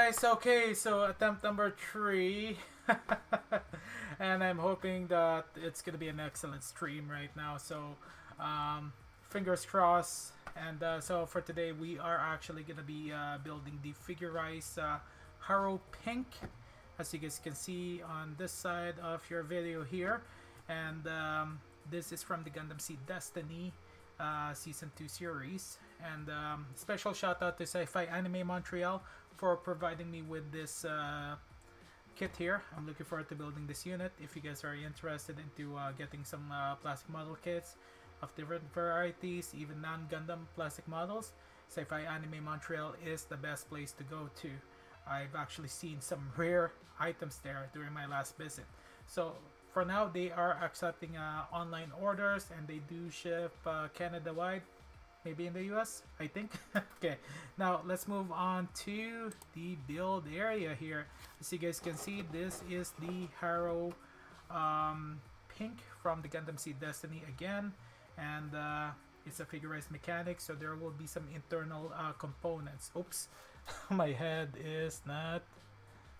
guys, okay, so attempt number 3. And I'm hoping that it's gonna be an excellent stream right now, so fingers crossed. And so for today we are actually gonna be building the figurized Haro Pink, as you guys can see on this side of your video here. And this is from the Gundam Seed Destiny Season 2 series. And special shout out to Sci-Fi Anime Montreal for providing me with this kit here. I'm looking forward to building this unit. If you guys are interested into getting some plastic model kits of different varieties, even non-Gundam plastic models, Sci-Fi Anime Montreal is the best place to go to. I've actually seen some rare items there during my last visit. So for now, they are accepting online orders, and they do ship Canada-wide. Maybe in the US, I think. Okay, now let's move on to the build area here. As you guys can see, this is the Haro Pink from the Gundam Seed Destiny again, and it's a figurized mechanic, so there will be some internal components. Oops, my head is not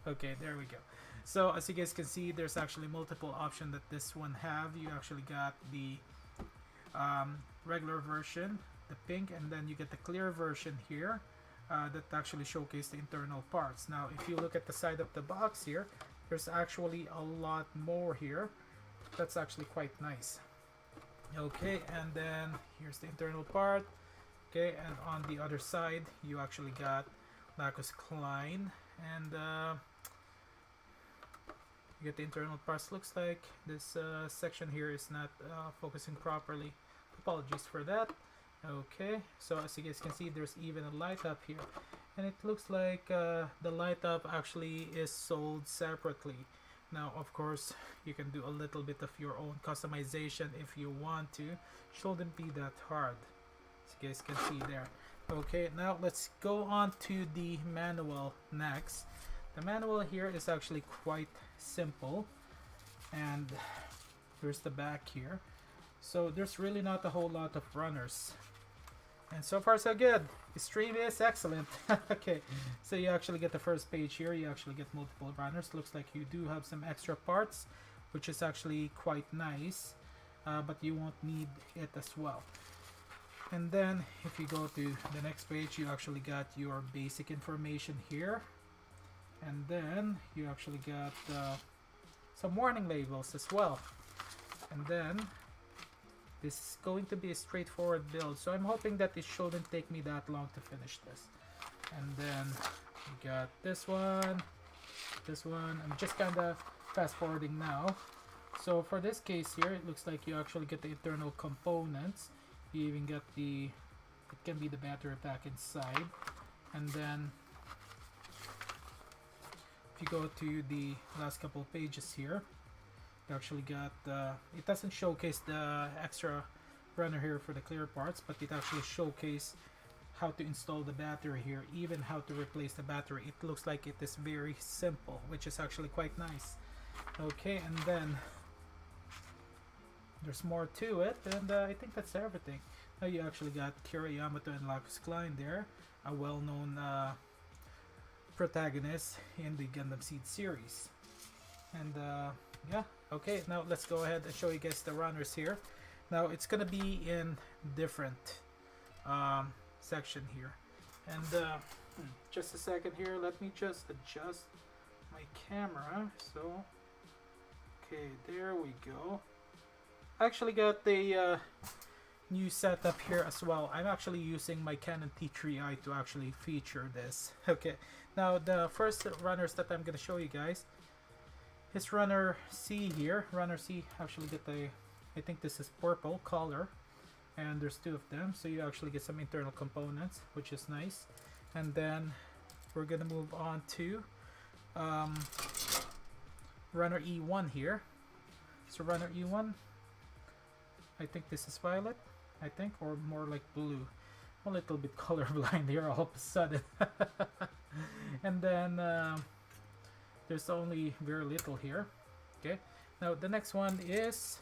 okay. There we go. So as you guys can see, there's actually multiple options that this one have. You actually got the regular version, the pink, and then you get the clear version here that actually showcase the internal parts. Now if you look at the side of the box here, there's actually a lot more here. That's actually quite nice. Okay, and then here's the internal part. Okay, and on the other side you actually got Lacus Klein, and you get the internal parts. Looks like this section here is not focusing properly. Apologies for that. Okay, so as you guys can see, there's even a light up here, and it looks like the light up actually is sold separately. Now of course you can do a little bit of your own customization if you want to. Shouldn't be that hard, as you guys can see there. Okay, now let's go on to the manual next. The manual here is actually quite simple, and here's the back here. So there's really not a whole lot of runners, and so far so good. The stream is excellent. Okay, so you actually get the first page here. You actually get multiple runners. Looks like you do have some extra parts, which is actually quite nice, but you won't need it as well. And then if you go to the next page, you actually got your basic information here, and then you actually got some warning labels as well. And then this is going to be a straightforward build, so I'm hoping that it shouldn't take me that long to finish this. And then we got this one, this one. I'm just kind of fast forwarding now. So for this case here, it looks like you actually get the internal components. You even get the, it can be the battery pack inside. And then if you go to the last couple of pages here, you actually got it doesn't showcase the extra runner here for the clear parts, but it actually showcases how to install the battery here, even how to replace the battery. It looks like it is very simple, which is actually quite nice. Okay, and then there's more to it, and I think that's everything. Now you actually got Kira Yamato and Lacus Klein there, a well-known protagonist in the Gundam Seed series. And yeah, okay, now let's go ahead and show you guys the runners here. Now it's gonna be in different section here, and just a second here, let me just adjust my camera. So okay, there we go. I actually got the new setup here as well. I'm actually using my Canon T3i to actually feature this. Okay, now the first runners that I'm gonna show you guys is runner C here. Runner C actually get the, I think this is purple color, and there's two of them, so you actually get some internal components, which is nice. And then we're gonna move on to runner E1 here. So runner E1, I think this is violet, I think, or more like blue. A little bit colorblind here all of a sudden. And then there's only very little here. Okay, now the next one is,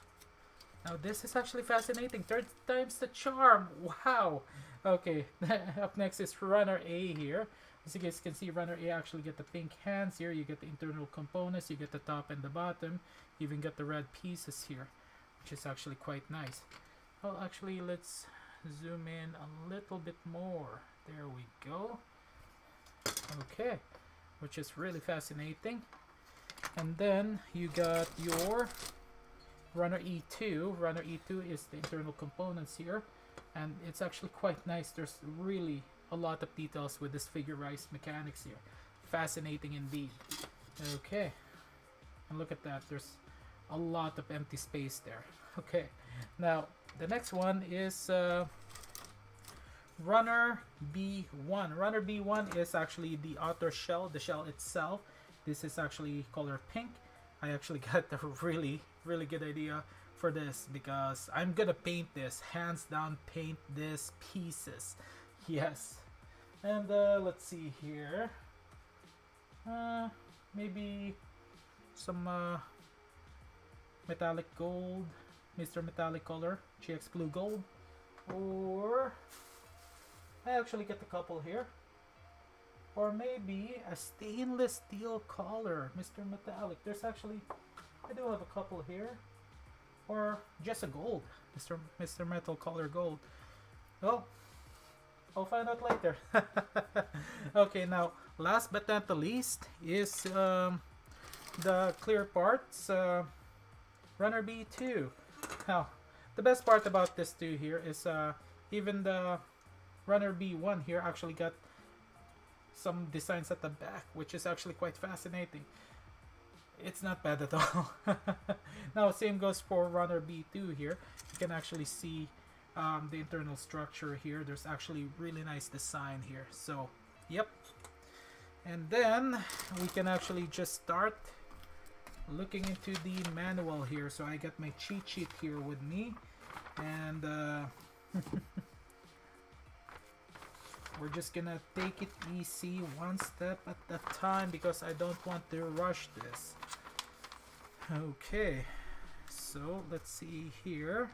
now this is actually fascinating. Third time's the charm. Wow. Okay, up next is Runner A here. As you guys can see, Runner A actually get the pink hands here. You get the internal components, you get the top and the bottom. You even get the red pieces here, which is actually quite nice. Well, actually, let's zoom in a little bit more. There we go. Okay, which is really fascinating. And then you got your Runner E2. Runner E2 is the internal components here, and it's actually quite nice. There's really a lot of details with this figurized mechanics here. Fascinating indeed. Okay, and look at that. There's a lot of empty space there. Okay, now the next one is Runner B1. Runner B1 is actually the outer shell, the shell itself. This is actually color pink. I actually got a really good idea for this because I'm gonna paint this, hands down paint this pieces. Yes. And let's see here. Maybe some metallic gold, Mr. Metallic color, GX blue gold, or I actually get a couple here, or maybe a stainless steel color, Mr. Metallic. There's actually, I do have a couple here, or just a gold, Mr. Metal color gold. Well, I'll find out later. Okay, now last but not the least is the clear parts, Runner B2. Now, the best part about this too here is even the Runner B1 here actually got some designs at the back, which is actually quite fascinating. It's not bad at all. Now, same goes for Runner B2 here. You can actually see the internal structure here. There's actually really nice design here. So, yep. And then we can actually just start looking into the manual here. So I got my cheat sheet here with me, and we're just gonna take it easy, one step at a time, because I don't want to rush this. Okay, so let's see here.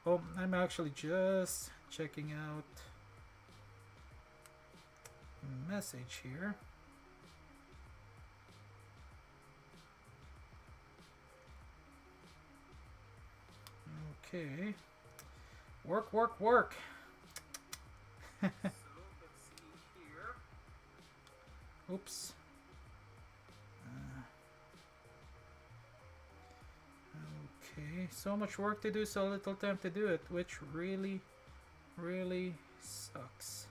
Oh, I'm actually just checking out a message here. Okay, work. So let's see here. Oops. Okay, so much work to do, so little time to do it, which really sucks.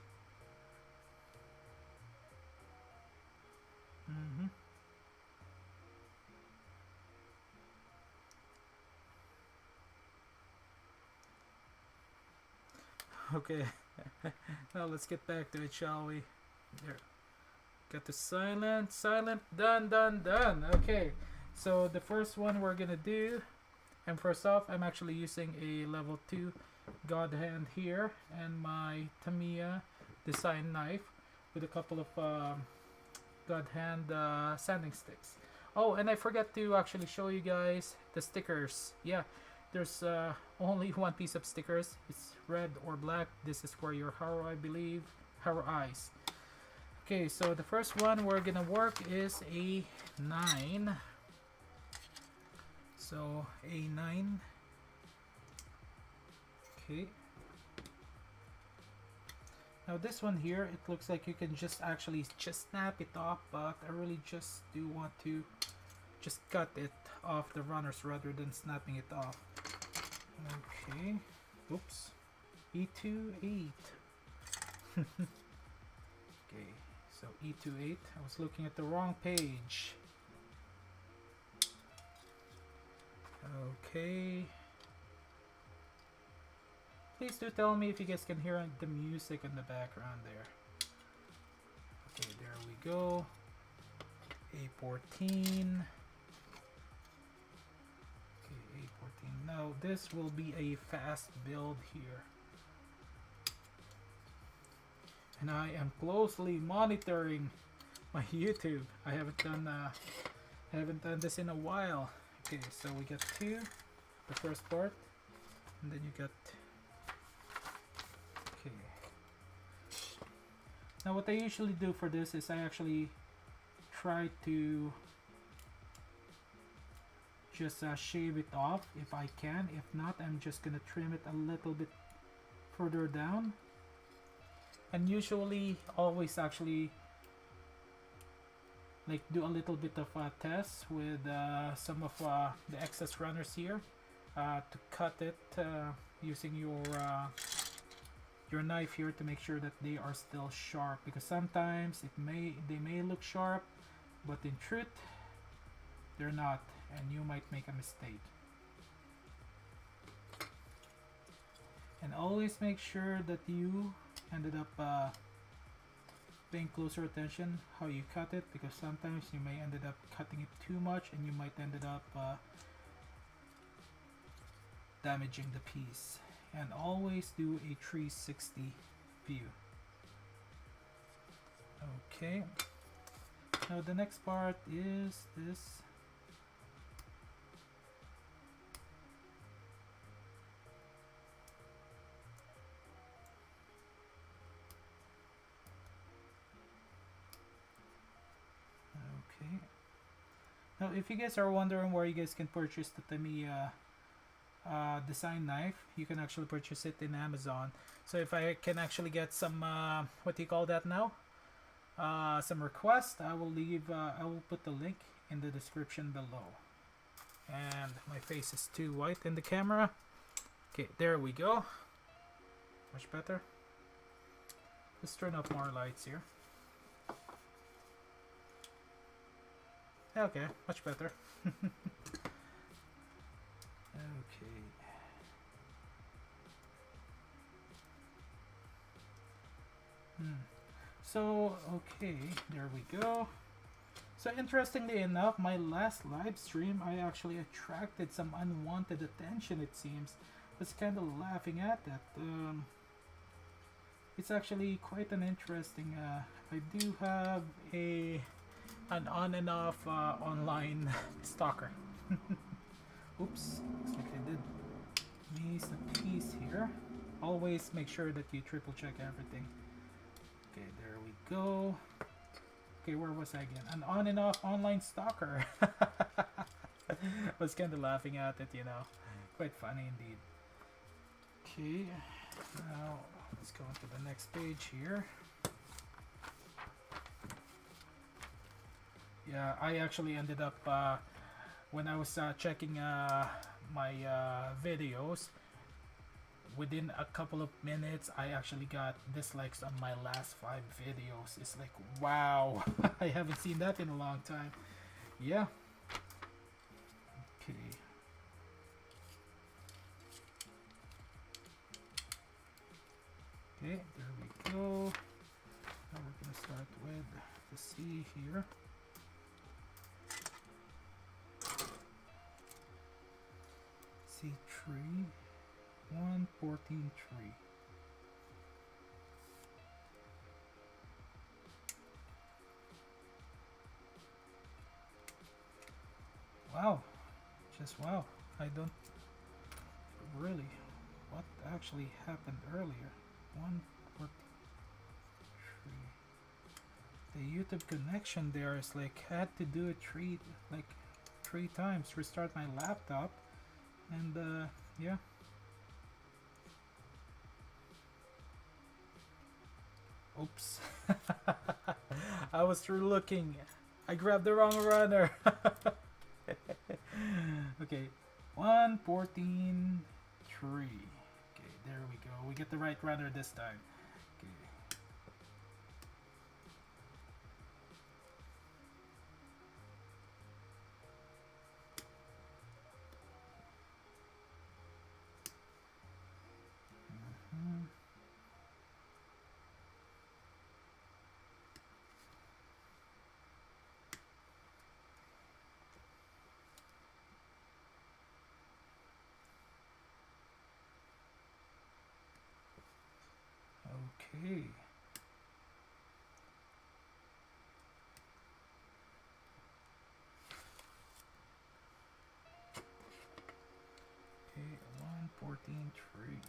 Okay, now let's get back to it, shall we? There. Got the silent, done. Okay, so the first one we're gonna do, and first off, I'm actually using a level 2 God Hand here, and my Tamiya design knife with a couple of God Hand sanding sticks. Oh, and I forgot to actually show you guys the stickers. Yeah, there's only one piece of stickers. It's red or black. This is for your Haro, I believe. Haro eyes. Okay, so the first one we're gonna work is a 9. So A9. Okay. Now this one here, it looks like you can just actually just snap it off, but I really just do want to just cut it off the runners rather than snapping it off. Okay. Oops. E28. Okay, so E28. I was looking at the wrong page. Okay. Please do tell me if you guys can hear the music in the background there. Okay, there we go. A14. Okay, A14. Now this will be a fast build here. And I am closely monitoring my YouTube. I haven't done this in a while. Okay, so we got 2, the first part, and then you got, okay, Now what I usually do for this is I actually try to just shave it off if I can. If not, I'm just gonna trim it a little bit further down. And usually always actually like do a little bit of a test with some of the excess runners here to cut it using your knife here to make sure that they are still sharp, because sometimes they may look sharp, but in truth they're not, and you might make a mistake. And always make sure that you ended up paying closer attention how you cut it, because sometimes you may ended up cutting it too much and you might ended up damaging the piece. And always do a 360 view. Okay, now the next part is this. Okay, now if you guys are wondering where you guys can purchase the Tamiya design knife, you can actually purchase it in Amazon. So if I can actually get some what do you call that now, some request, I will put the link in the description below. And my face is too white in the camera. Okay, there we go, much better. Let's turn off more lights here. Okay, much better. Okay. So, okay, there we go. So interestingly enough, my last live stream, I actually attracted some unwanted attention, it seems. I was kind of laughing at that. It's actually quite an interesting, I do have an on and off online stalker. Oops, looks like I did miss a piece here. Always make sure that you triple check everything. Okay, there we go. Okay, where was I again? An on and off online stalker. I was kind of laughing at it, you know. Quite funny indeed. Okay, now let's go on to the next page here. Yeah, I actually ended up when I was checking my videos, within a couple of minutes I actually got dislikes on my last 5 videos. It's like, wow. I haven't seen that in a long time. Yeah. Okay. Okay, there we go. Now we're gonna start with the C here. C tree 114 tree. Wow, just wow. I don't really what actually happened earlier. 114 tree. The YouTube connection there is like, had to do it three times, restart my laptop, and yeah. Oops. I was through looking. I grabbed the wrong runner. Okay, 114 tree. Okay, there we go. We get the right runner this time. Okay. Okay. Okay, 114 tree.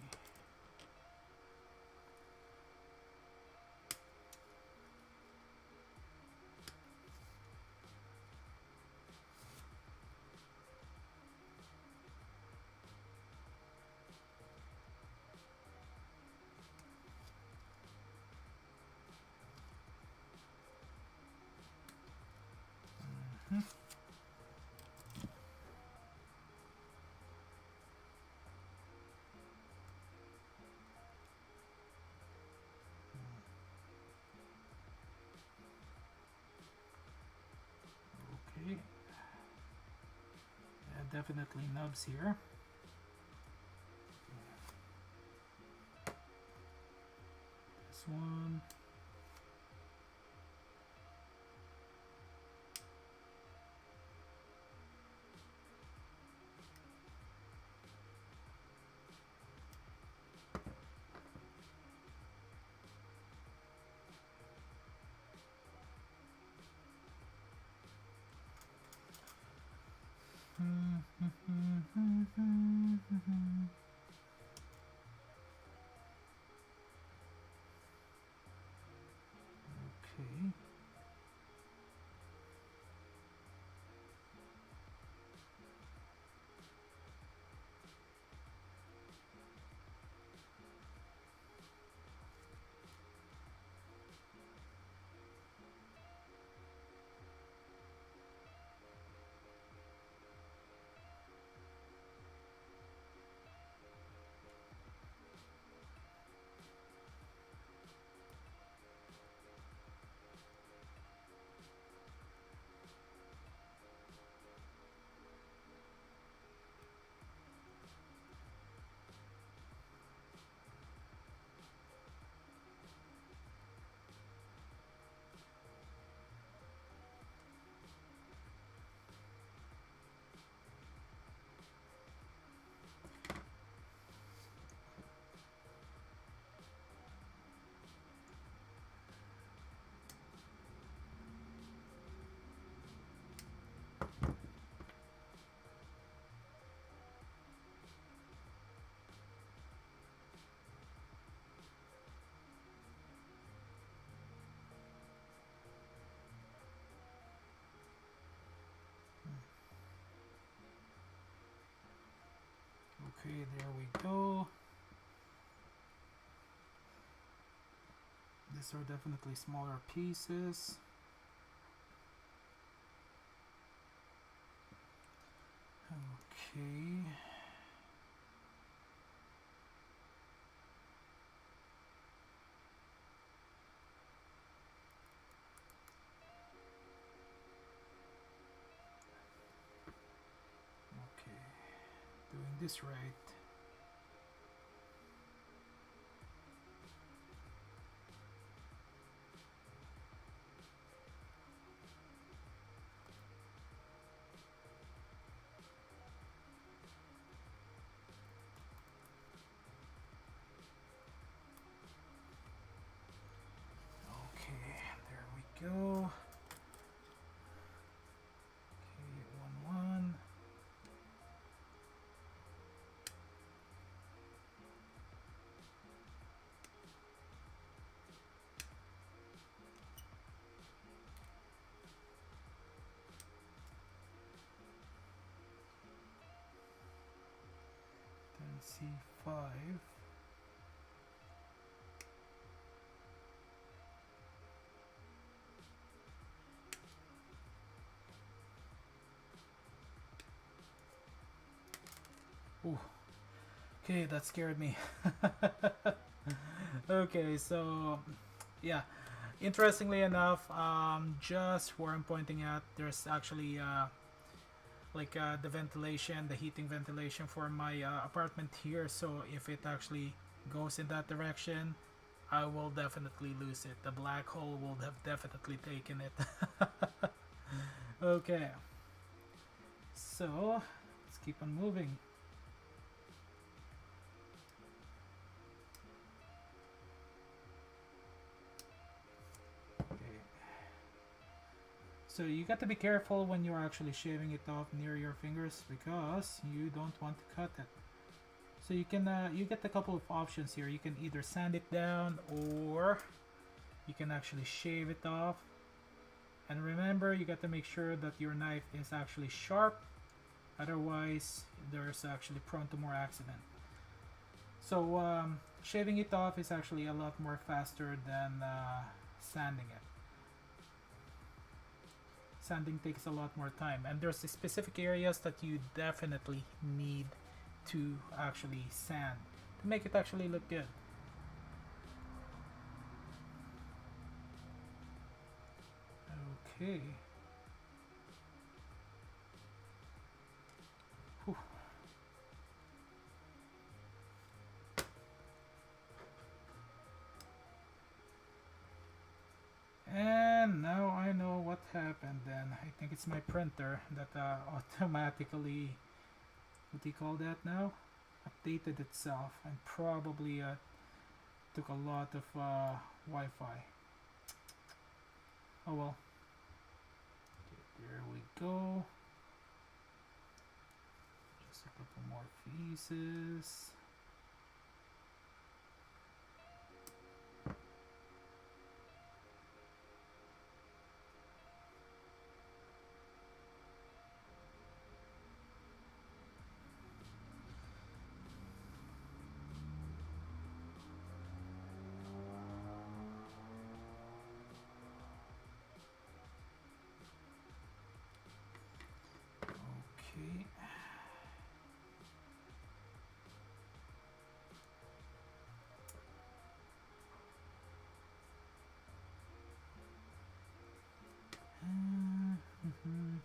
definitely nubs here. This one. Okay. Okay, there we go. These are definitely smaller pieces. Okay. Okay. Doing this right. Go. Okay, 1 1. Then C5. Ooh. Okay, that scared me. Okay, so yeah, interestingly enough, just where I'm pointing at, there's actually the ventilation, the heating ventilation for my apartment here. So if it actually goes in that direction, I will definitely lose it. The black hole will have definitely taken it. Okay, so let's keep on moving. So you got to be careful when you're actually shaving it off near your fingers because you don't want to cut it. So you can you get a couple of options here. You can either sand it down or you can actually shave it off. And remember, you got to make sure that your knife is actually sharp. Otherwise, there's actually prone to more accident. So shaving it off is actually a lot more faster than sanding it. Sanding takes a lot more time, and there's specific areas that you definitely need to actually sand to make it actually look good. Okay. it's my printer that automatically, what do you call that now? Updated itself, and probably took a lot of Wi-Fi. Oh well. Okay, there we go. Just a couple more pieces. Okay. Mhm.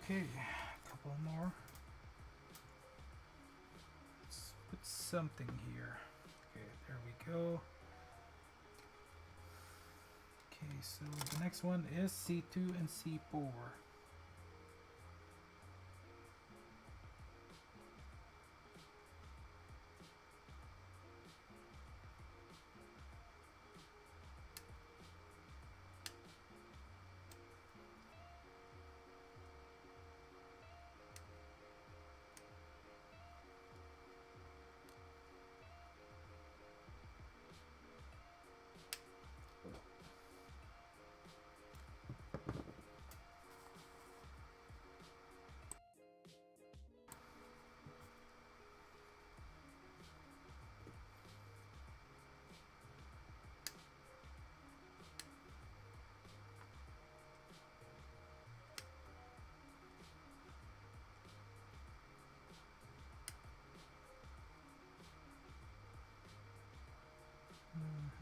Okay, a couple more. Let's put something here. Okay, there we go. Okay, so the next one is C2 and C4.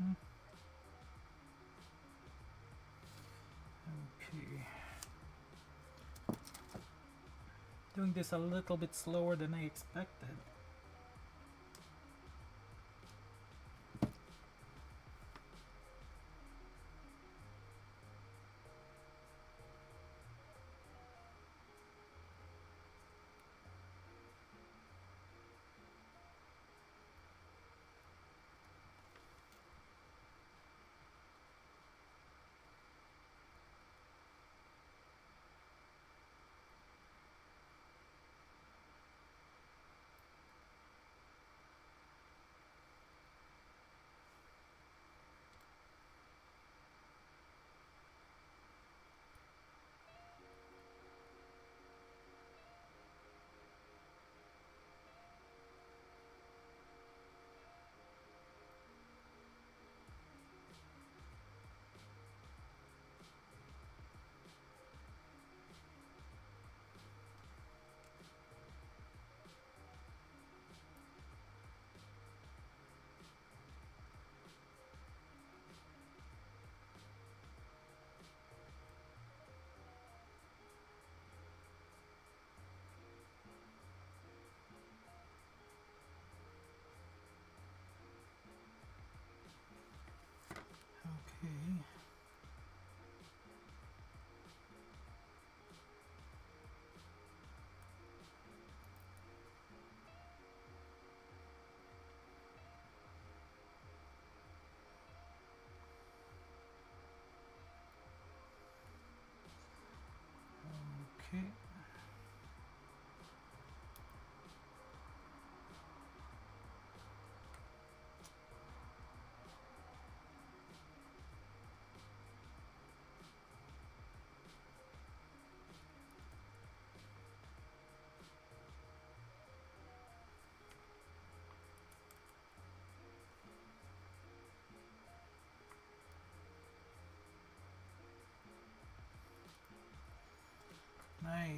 Mhm. Okay. Doing this a little bit slower than I expected.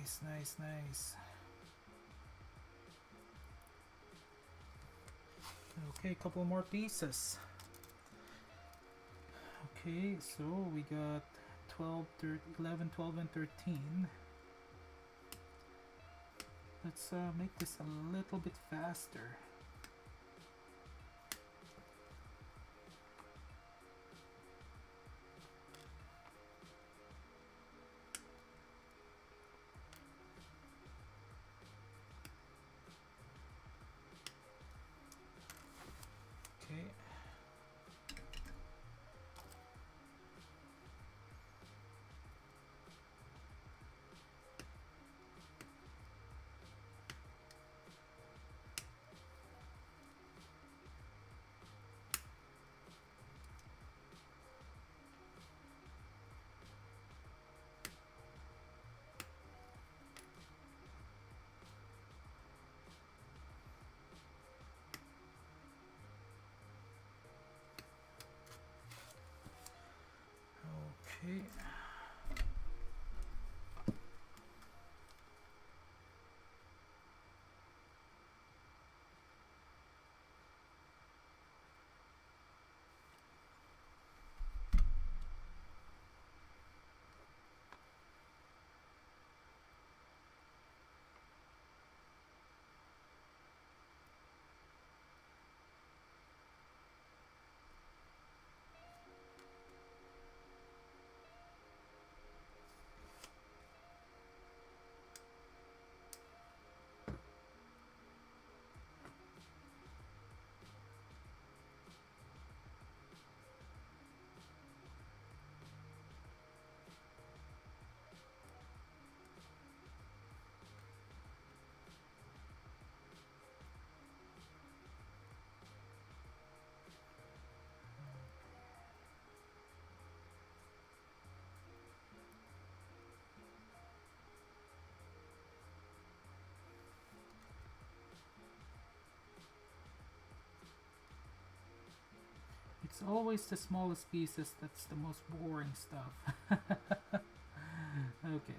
Nice, nice, nice. Okay, couple more pieces. Okay, so we got 12, 13, 11, 12, and 13. Let's make this a little bit faster. Okay. Okay. It's always the smallest pieces that's the most boring stuff. Okay.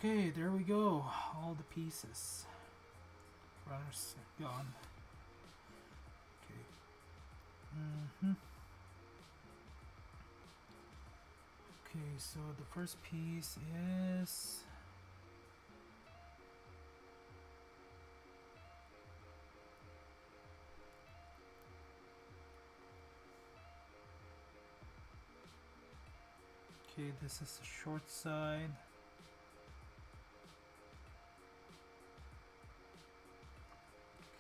Okay, there we go. All the pieces. Runners gone. Okay. Okay, so the first piece is okay, this is the short side.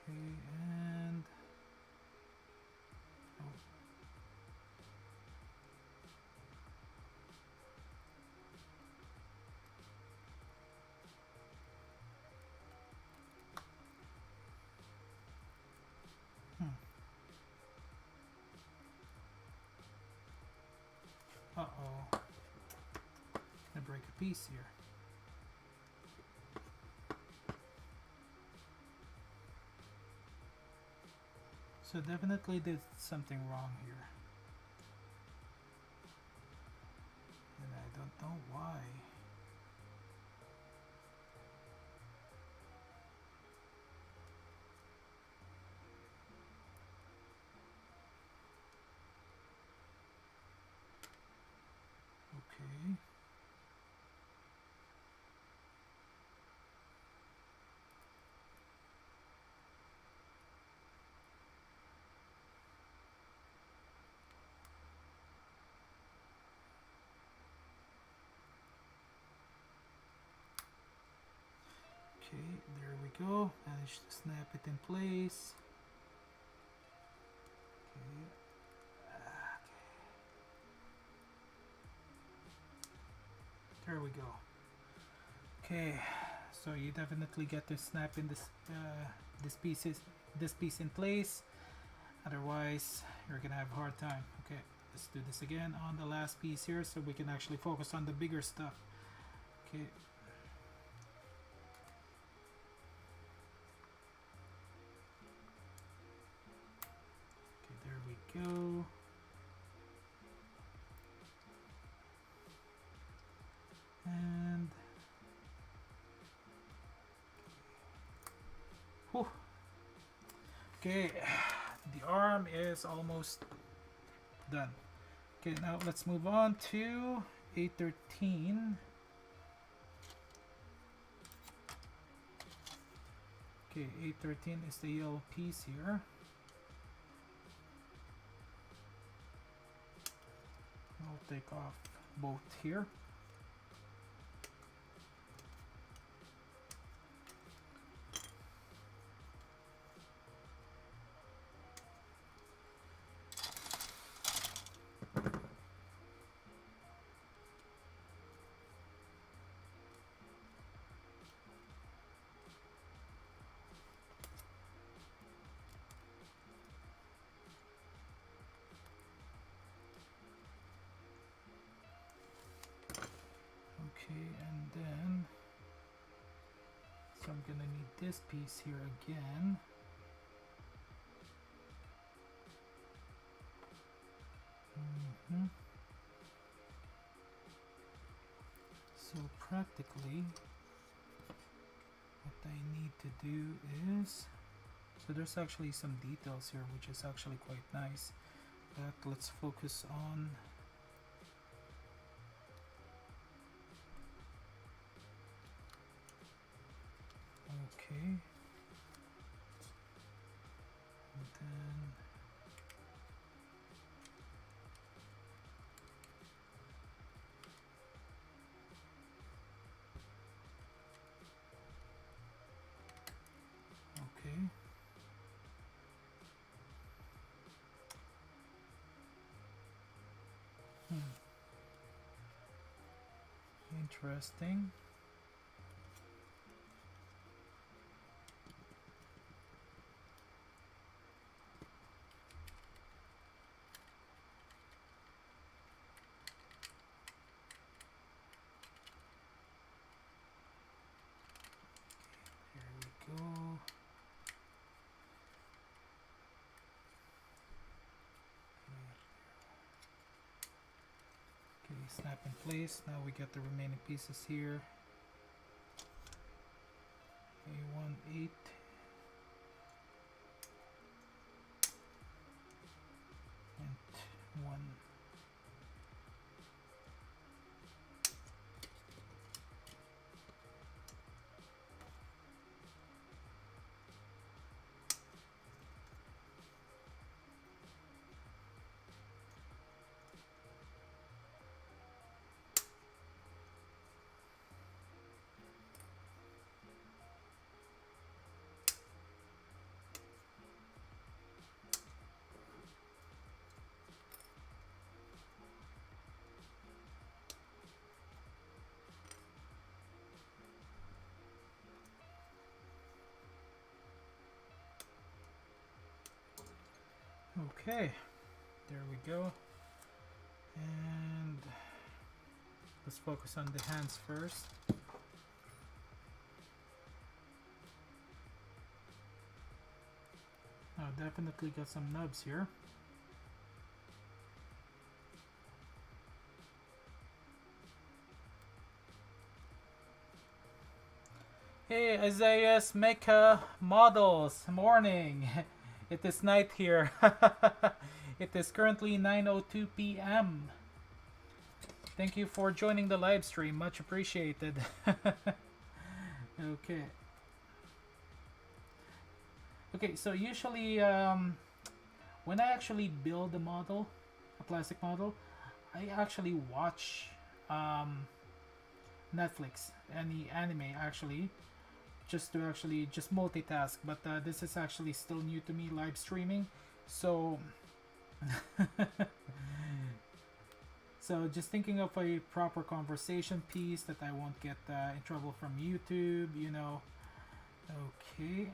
Okay, and oh. Uh-oh. Gonna break a piece here. So definitely there's something wrong here. And I don't know why. Okay. Okay, there we go. Managed to snap it in place. Okay. There we go. Okay, so you definitely get to snap in this piece in place. Otherwise, you're gonna have a hard time. Okay, let's do this again on the last piece here, so we can actually focus on the bigger stuff. Okay. Okay, there we go. And whew. Okay, the arm is almost done. Okay, now let's move on to A13. Okay, A13 is the yellow piece here. I'll take off both here. Okay, and then so I'm gonna need this piece here again. So practically what I need to do is, so there's actually some details here which is actually quite nice, but let's focus on okay, and then okay, interesting. Go. Okay, snap in place. Now we get the remaining pieces here. A18 and 1. Okay, there we go. And let's focus on the hands first. Now definitely got some nubs here. Hey Isaiah's Mecha Models, morning. It is night here. It is currently 9:02 p.m. Thank you for joining the live stream, much appreciated. Okay. Okay, so usually when I actually build a model, a plastic model, I actually watch Netflix, any anime actually, just to actually just multitask. But this is actually still new to me, live streaming. So so just thinking of a proper conversation piece that I won't get in trouble from YouTube, you know. Okay.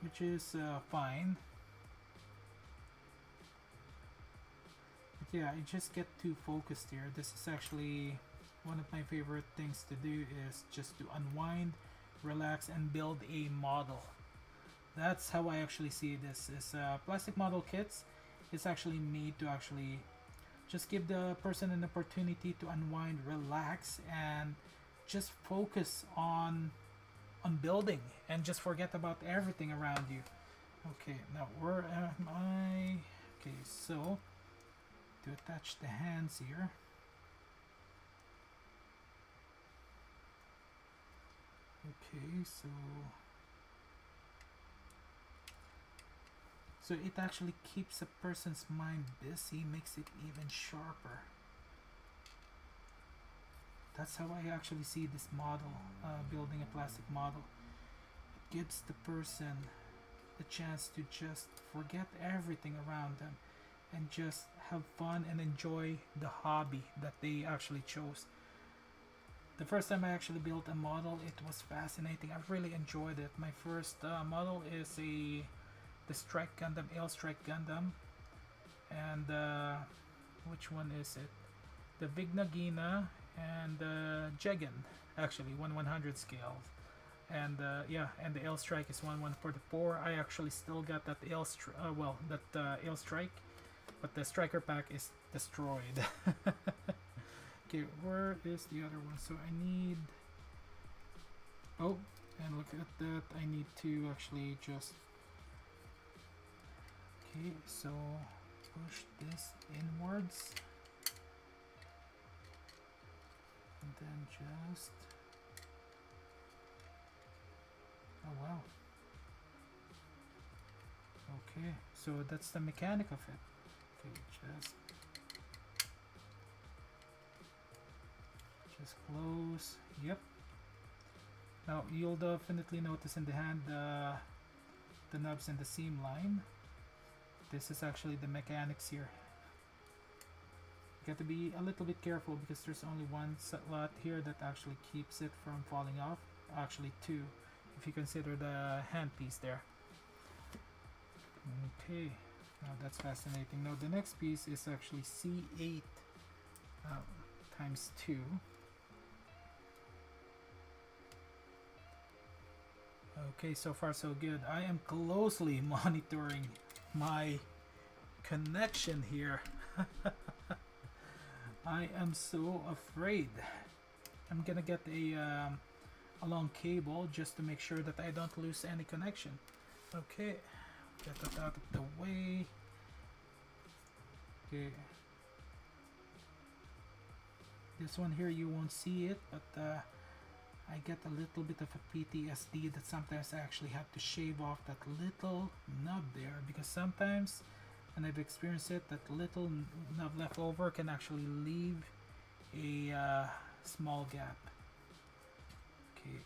Which is fine. But yeah, I just get too focused here. This is actually one of my favorite things to do, is just to unwind, relax, and build a model. That's how I actually see this. Is plastic model kits is actually made to actually just give the person an opportunity to unwind, relax, and just focus on building and just forget about everything around you. Okay, now where am I? Okay, so to attach the hands here. Okay, so it actually keeps a person's mind busy, makes it even sharper. That's how I actually see this model, building a plastic model. It gives the person the chance to just forget everything around them and just have fun and enjoy the hobby that they actually chose. The first time I actually built a model, it was fascinating. I really enjoyed it. My first model is the Strike Gundam, Ale Strike Gundam, and which one is it? The Vignagina and Jegan, actually 1/100 scale, and yeah, and the Ale Strike is 1/144. I actually still got that Ale Strike, but the Striker pack is destroyed. Okay, where is the other one? So I need, oh, and look at that, I need to actually just, okay, so push this inwards. And then just, oh wow, okay, so that's the mechanic of it. Okay, just close. Yep. Now you'll definitely notice in the hand the nubs and the seam line. This is actually the mechanics here. You got to be a little bit careful because there's only one slot here that actually keeps it from falling off. Actually two, if you consider the handpiece there. Okay, now that's fascinating. Now the next piece is actually C8 times 2. Okay, so far so good. I am closely monitoring my connection here. I am so afraid. I'm gonna get a long cable just to make sure that I don't lose any connection. Okay, get that out of the way. Okay, this one here you won't see it, but I get a little bit of a PTSD that sometimes I actually have to shave off that little nub there, because sometimes, and I've experienced it, that little nub left over can actually leave a small gap. Okay,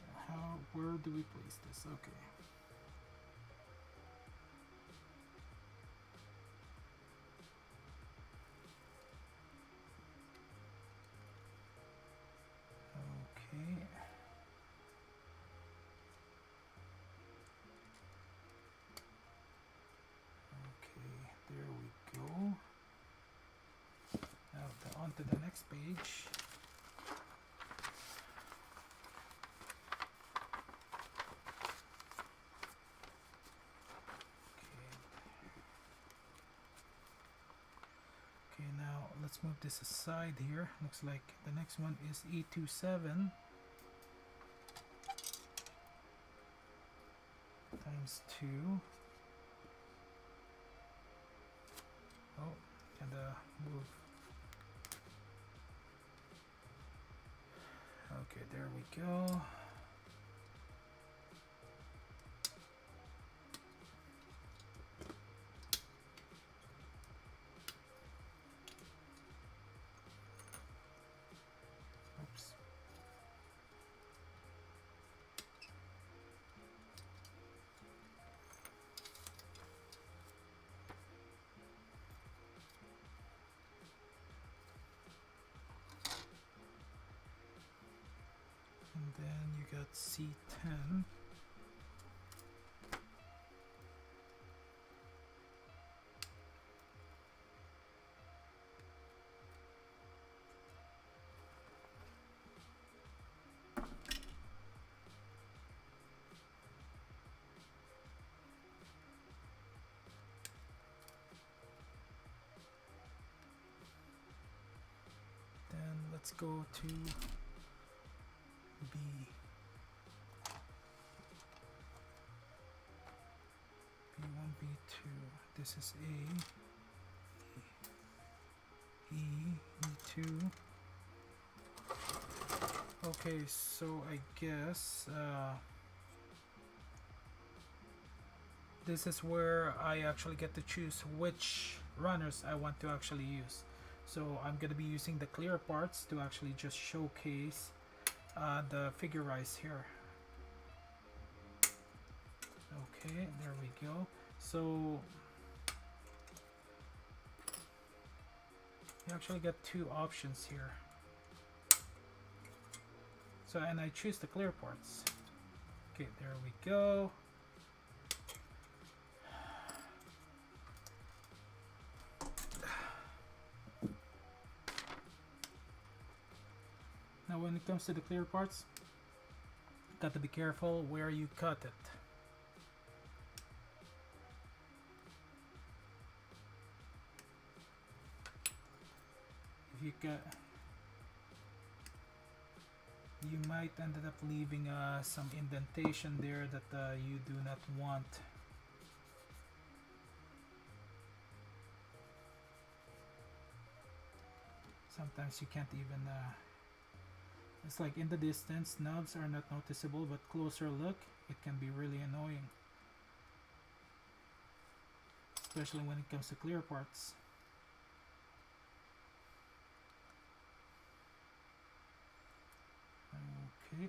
where do we place this? Okay. Okay. There we go. Now on to the next page. Okay, now let's move this aside here. Looks like the next one is E27 times 2. Oh, and move. Okay, there we go. Oops. And then you got C10. Let's go to B. B1, B2. This is A. E, E2. Okay, so I guess this is where I actually get to choose which runners I want to actually use. So I'm going to be using the clear parts to actually just showcase the figure rise here. Okay, there we go. So you actually get two options here. So, and I choose the clear parts. Okay, there we go. Now when it comes to the clear parts, got to be careful where you cut it. If you cut, you might end up leaving some indentation there that you do not want. Sometimes you can't even it's like in the distance, nubs are not noticeable, but closer look, it can be really annoying. Especially when it comes to clear parts. Okay.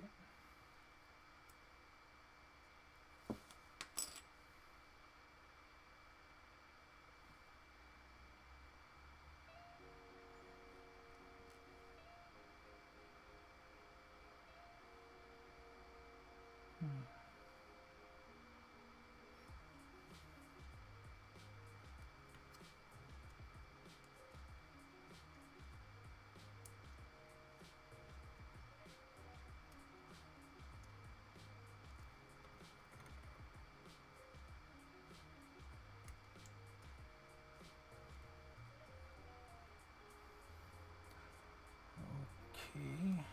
Okay.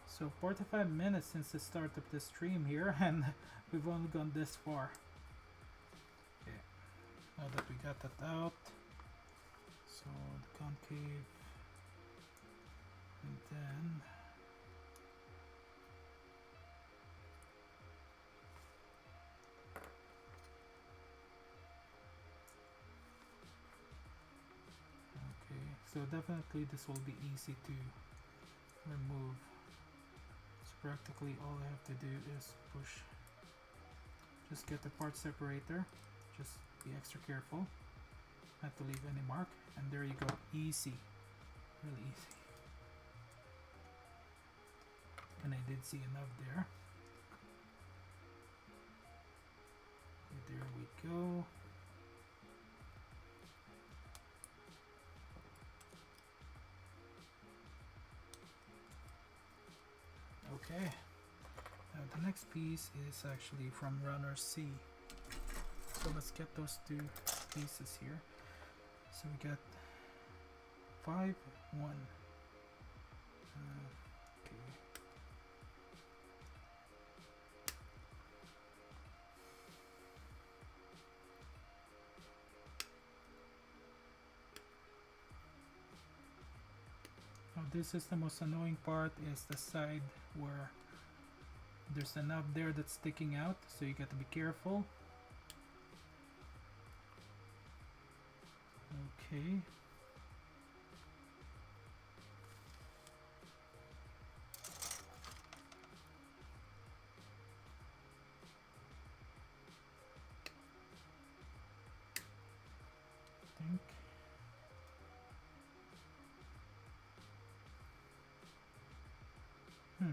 So 45 minutes since the start of the stream here, and we've only gone this far. Okay. Now that we got that out, so the concave, and then okay, so definitely this will be easy to remove. So practically all I have to do is push, just get the part separator, just be extra careful not to leave any mark, and there you go. Easy, really easy. And I did see enough there. Okay, there we go. Okay, now the next piece is actually from runner C. So let's get those two pieces here. So we got 5, 1. Okay. Now this is the most annoying part, is the side where there's a nub there that's sticking out, so you got to be careful. Okay. I think. Hmm.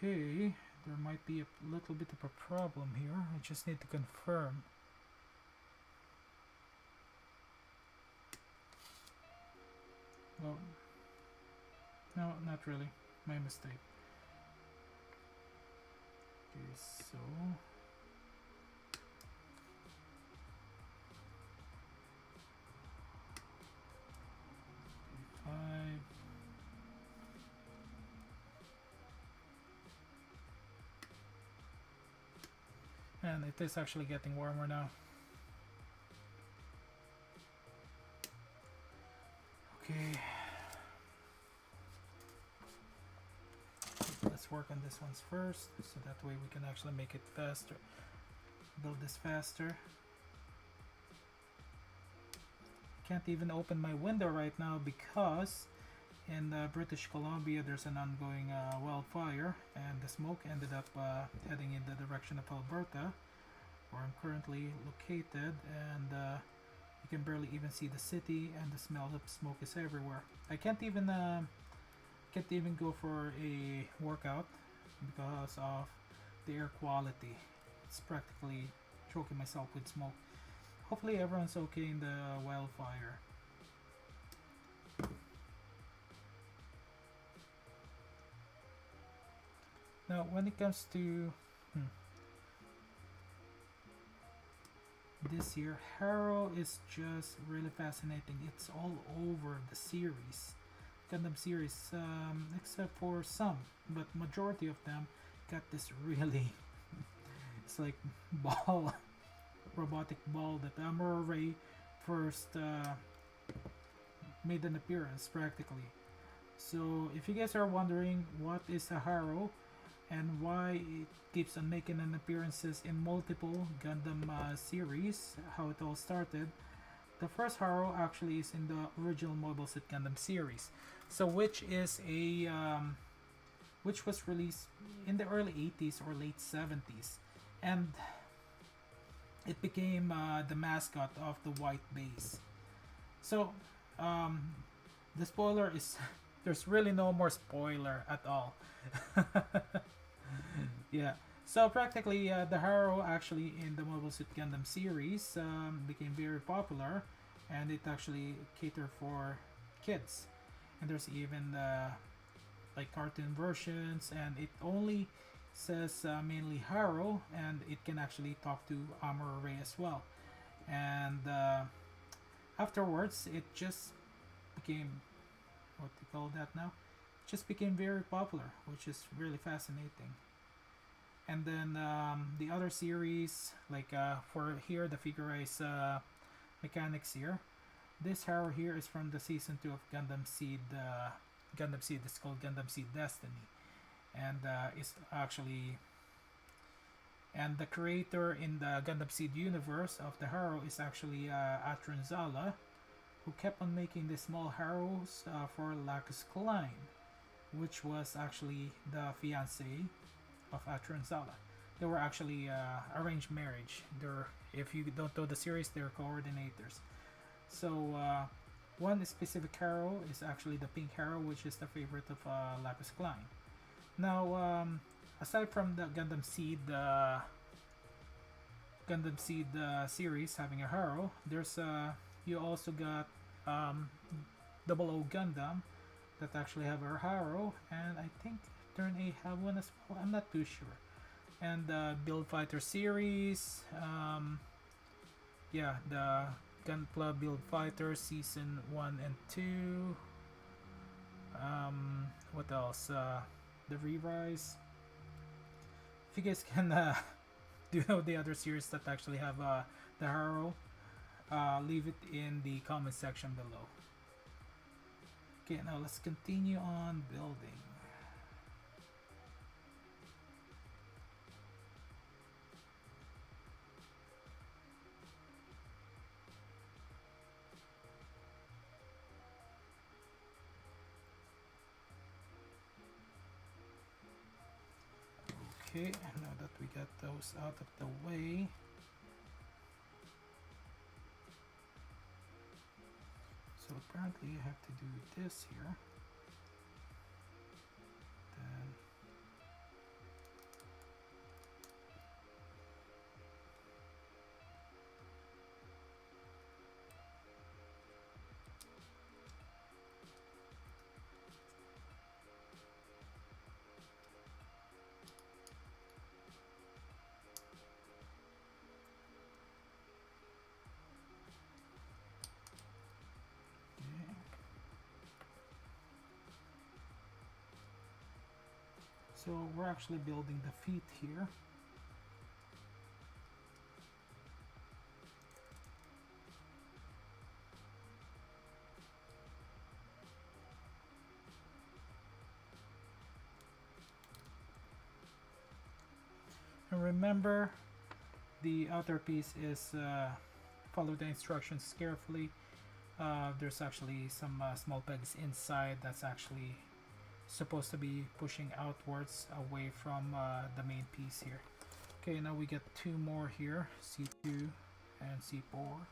Okay, there might be a little bit of a problem here. I just need to confirm. Well, no, not really. My mistake. Okay, so five. And it is actually getting warmer now. Okay. Let's work on this ones first, so that way we can actually make it faster. Build this faster. Can't even open my window right now because in British Columbia there's an ongoing wildfire, and the smoke ended up heading in the direction of Alberta, where I'm currently located, and you can barely even see the city, and the smell of smoke is everywhere. I can't even go for a workout because of the air quality. It's practically choking myself with smoke. Hopefully everyone's okay in the wildfire. Now when it comes to this year, Haro is just really fascinating. It's all over the series, Gundam series, except for some, but majority of them got this really it's like ball robotic ball that Amuro Ray first made an appearance practically. So if you guys are wondering what is a Haro and why it keeps on making an appearances in multiple Gundam series, how it all started, the first Haro actually is in the original Mobile Suit Gundam series, so which is a which was released in the early 80s or late 70s, and it became the mascot of the white base. So the spoiler is there's really no more spoiler at all. Yeah, so practically the Haro actually in the Mobile Suit Gundam series became very popular, and it actually catered for kids, and there's even like cartoon versions, and it only says mainly Haro, and it can actually talk to Amuro Ray as well. And afterwards it just became, what do you call that now, it just became very popular, which is really fascinating. And then the other series, like for here the figurized mechanics here, this Haro here is from the season 2 of Gundam Seed. Gundam Seed is called Gundam Seed Destiny, and is actually, and the creator in the Gundam Seed universe of the Haro is actually Atron Zala, who kept on making the small Haros for Lacus Klein, which was actually the fiance of Atron Zala. They were actually arranged marriage. They're, if you don't know the series, they're coordinators. So one specific Haro is actually the pink Haro, which is the favorite of Lapis Klein. Now, aside from the Gundam Seed series having a Haro, there's you also got Double O Gundam that actually have a Haro, and I think Turn A have one as well. I'm not too sure. And Build Fighter series, yeah, the Gunpla Build Fighter season 1 and 2. What else? The Re-Rise. If you guys can do you know the other series that actually have the Haro, leave it in the comment section below. Okay, now let's continue on building. Okay, now that we got those out of the way, so apparently I have to do this here. Then so we're actually building the feet here. And remember, the outer piece is follow the instructions carefully. There's actually some small pegs inside that's actually supposed to be pushing outwards away from the main piece here. Okay, now we get two more here, C2 and C4.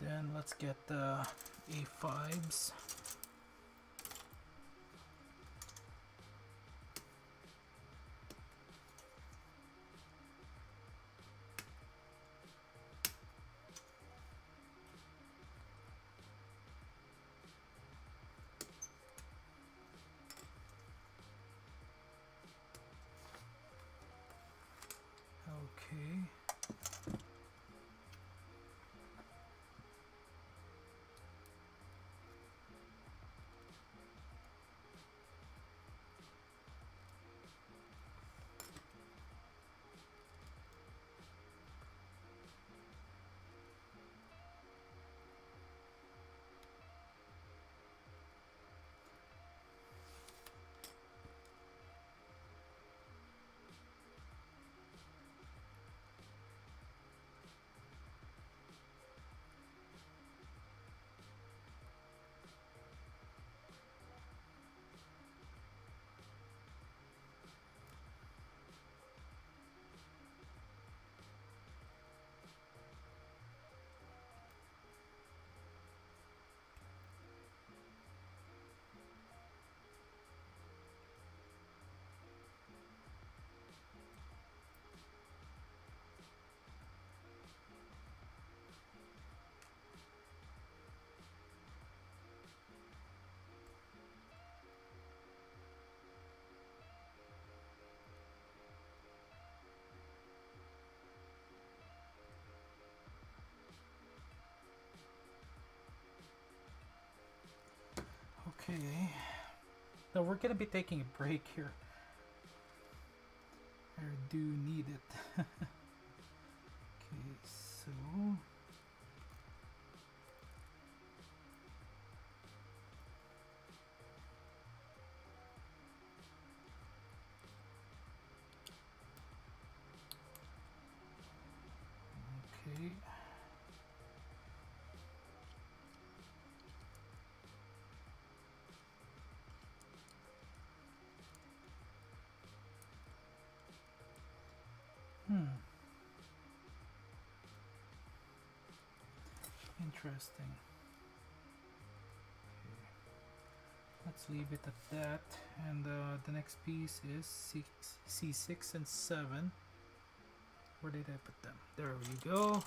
Then let's get the A5s. Okay. Okay, so we're gonna be taking a break here. I do need it. Okay, so okay. Interesting. Okay. Let's leave it at that. And the next piece is C6 and 7. Where did I put them? There we go.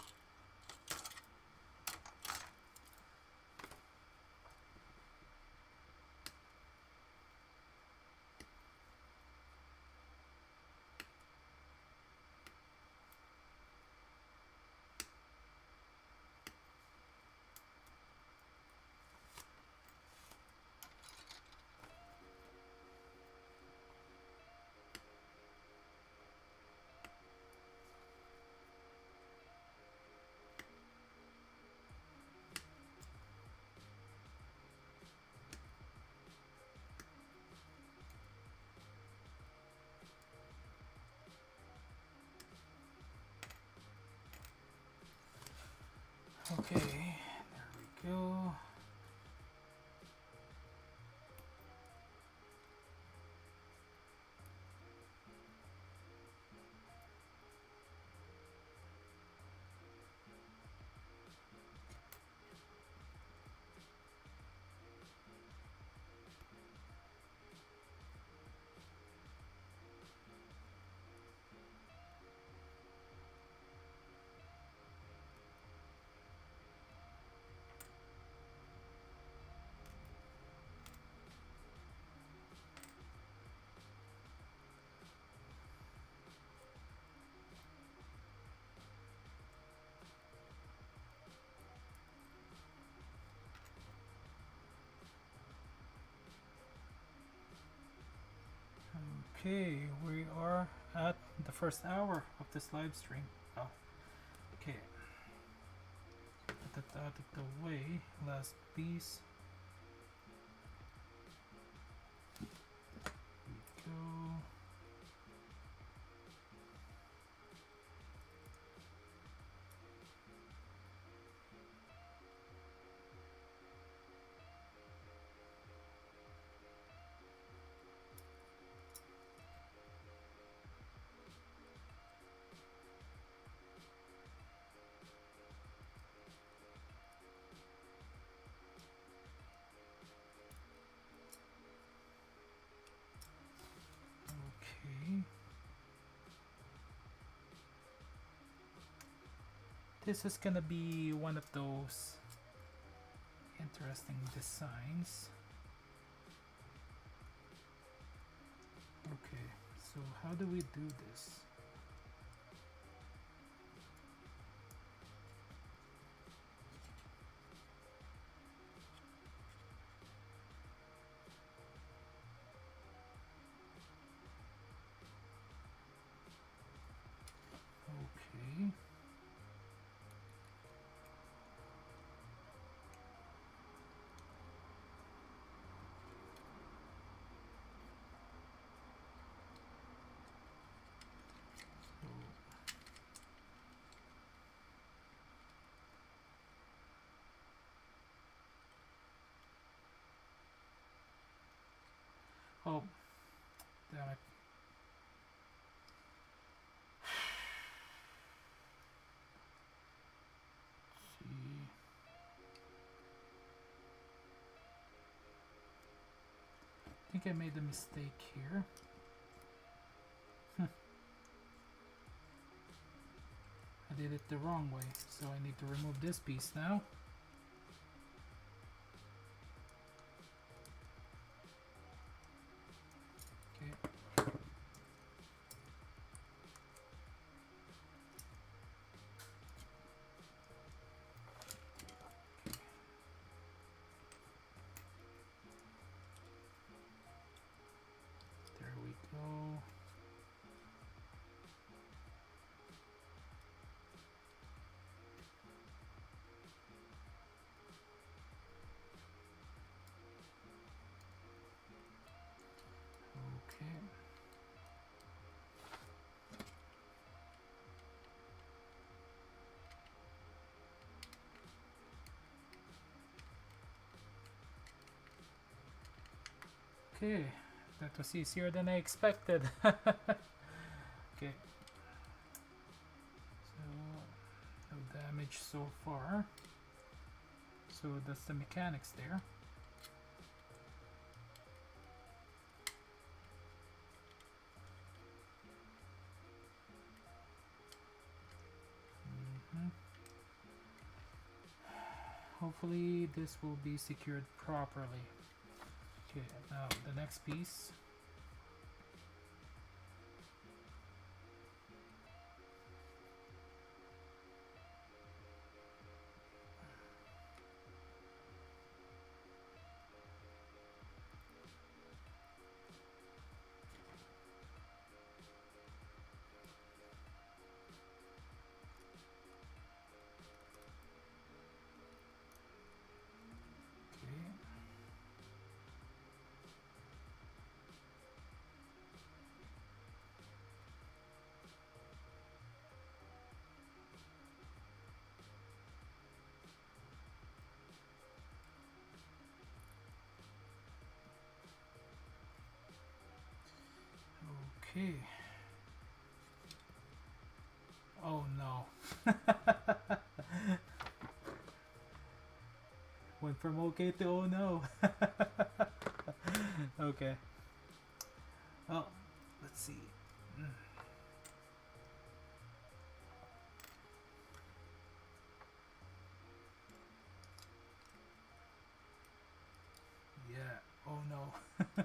Okay, there we go. Okay, we are at the first hour of this live stream. Oh, okay. Put that out of the way. Last piece. Here we go. Okay. This is gonna be one of those interesting designs. Okay, so how do we do this? Okay. Oh, damn it. See. I think I made a mistake here. I did it the wrong way, so I need to remove this piece now. Okay. There we go. Okay. Okay, that was easier than I expected. Okay. So, no damage so far. So that's the mechanics there. Hopefully this will be secured properly. Okay, now the next piece. Okay. Oh no. Went from okay to oh no. Okay. Well, let's see. Yeah. Oh no. Okay.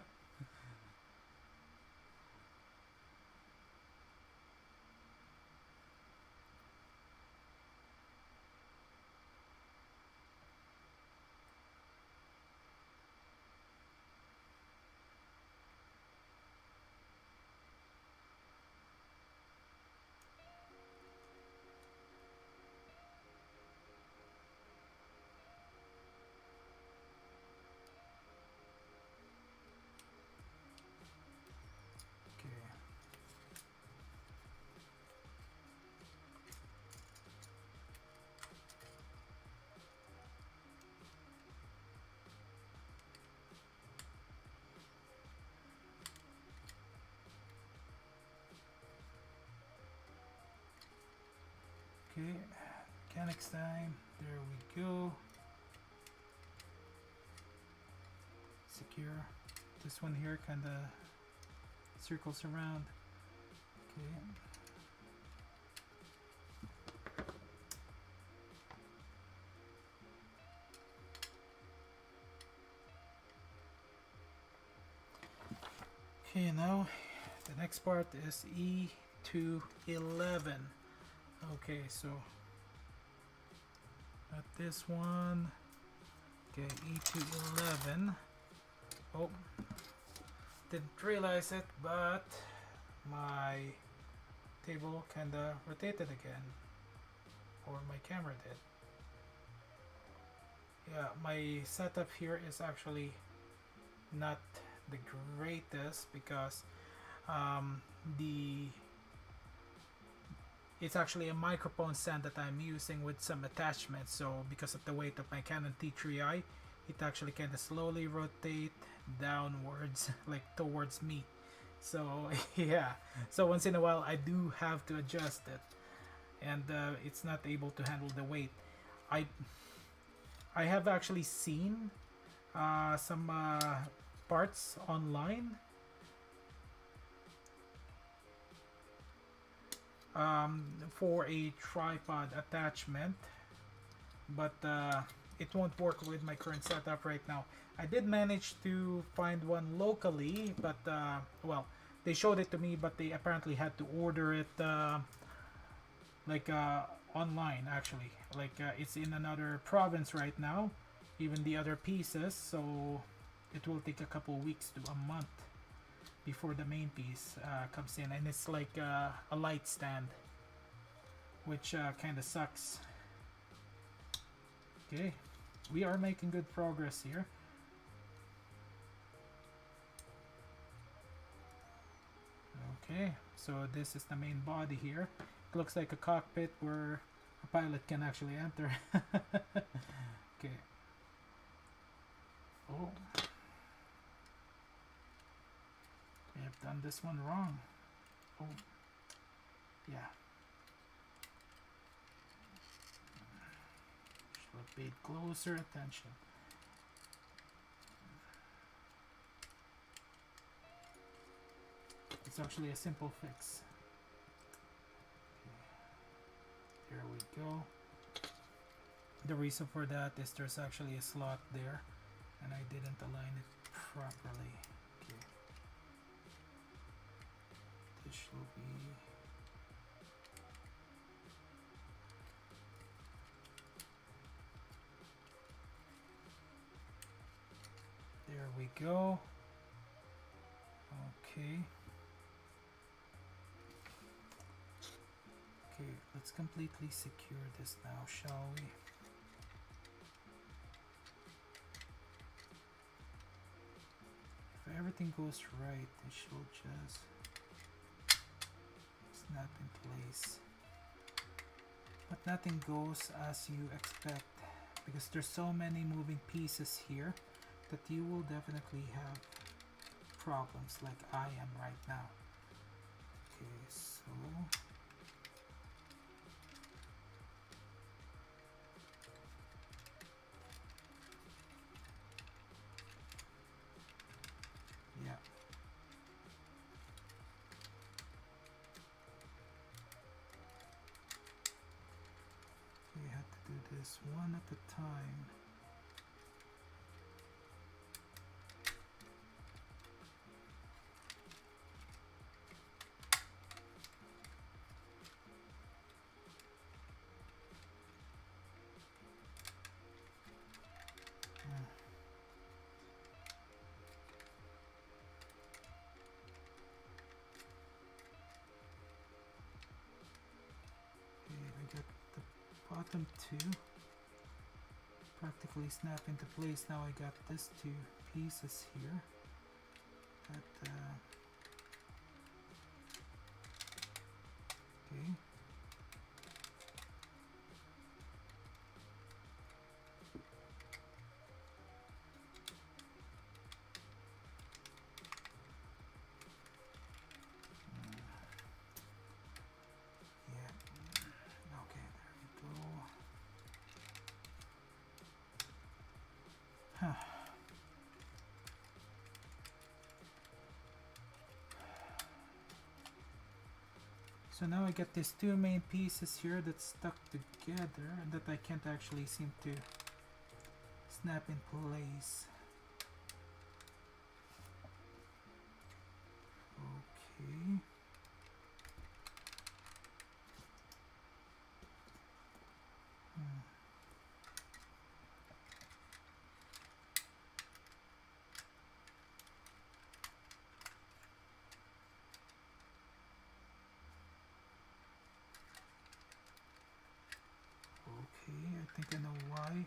Okay. Mechanics time. There we go. Secure. This one here kind of circles around. Okay. Okay, now the next part is E to 11. Okay, so at this one, okay, E to 11. Oh, didn't realize it, but my table kinda rotated again, or my camera did. Yeah, my setup here is actually not the greatest because it's actually a microphone stand that I'm using with some attachments, so because of the weight of my Canon T3i, it actually kind of slowly rotate downwards like towards me. So yeah, so once in a while I do have to adjust it, and it's not able to handle the weight. I have actually seen some parts online for a tripod attachment, but it won't work with my current setup right now. I did manage to find one locally, but well, they showed it to me, but they apparently had to order it like online actually. Like it's in another province right now, even the other pieces, so it will take a couple weeks to a month before the main piece comes in, and it's like a light stand, which kind of sucks. Okay, we are making good progress here. Okay, so this is the main body here. It looks like a cockpit where a pilot can actually enter. Okay. Oh, I have done this one wrong. Oh, yeah. Should have paid closer attention. It's actually a simple fix. Okay. There we go. The reason for that is there's actually a slot there, and I didn't align it properly. Okay. This will be... There we go. Okay. Okay, let's completely secure this now, shall we? If everything goes right, it should just snap in place. But nothing goes as you expect, because there's so many moving pieces here that you will definitely have problems like I am right now. so yeah. We have to do this one at a time. Bottom two practically snap into place. Now I got this two pieces here that okay. So now I get these two main pieces here that's stuck together and that I can't actually seem to snap in place. Okay. I think I know why.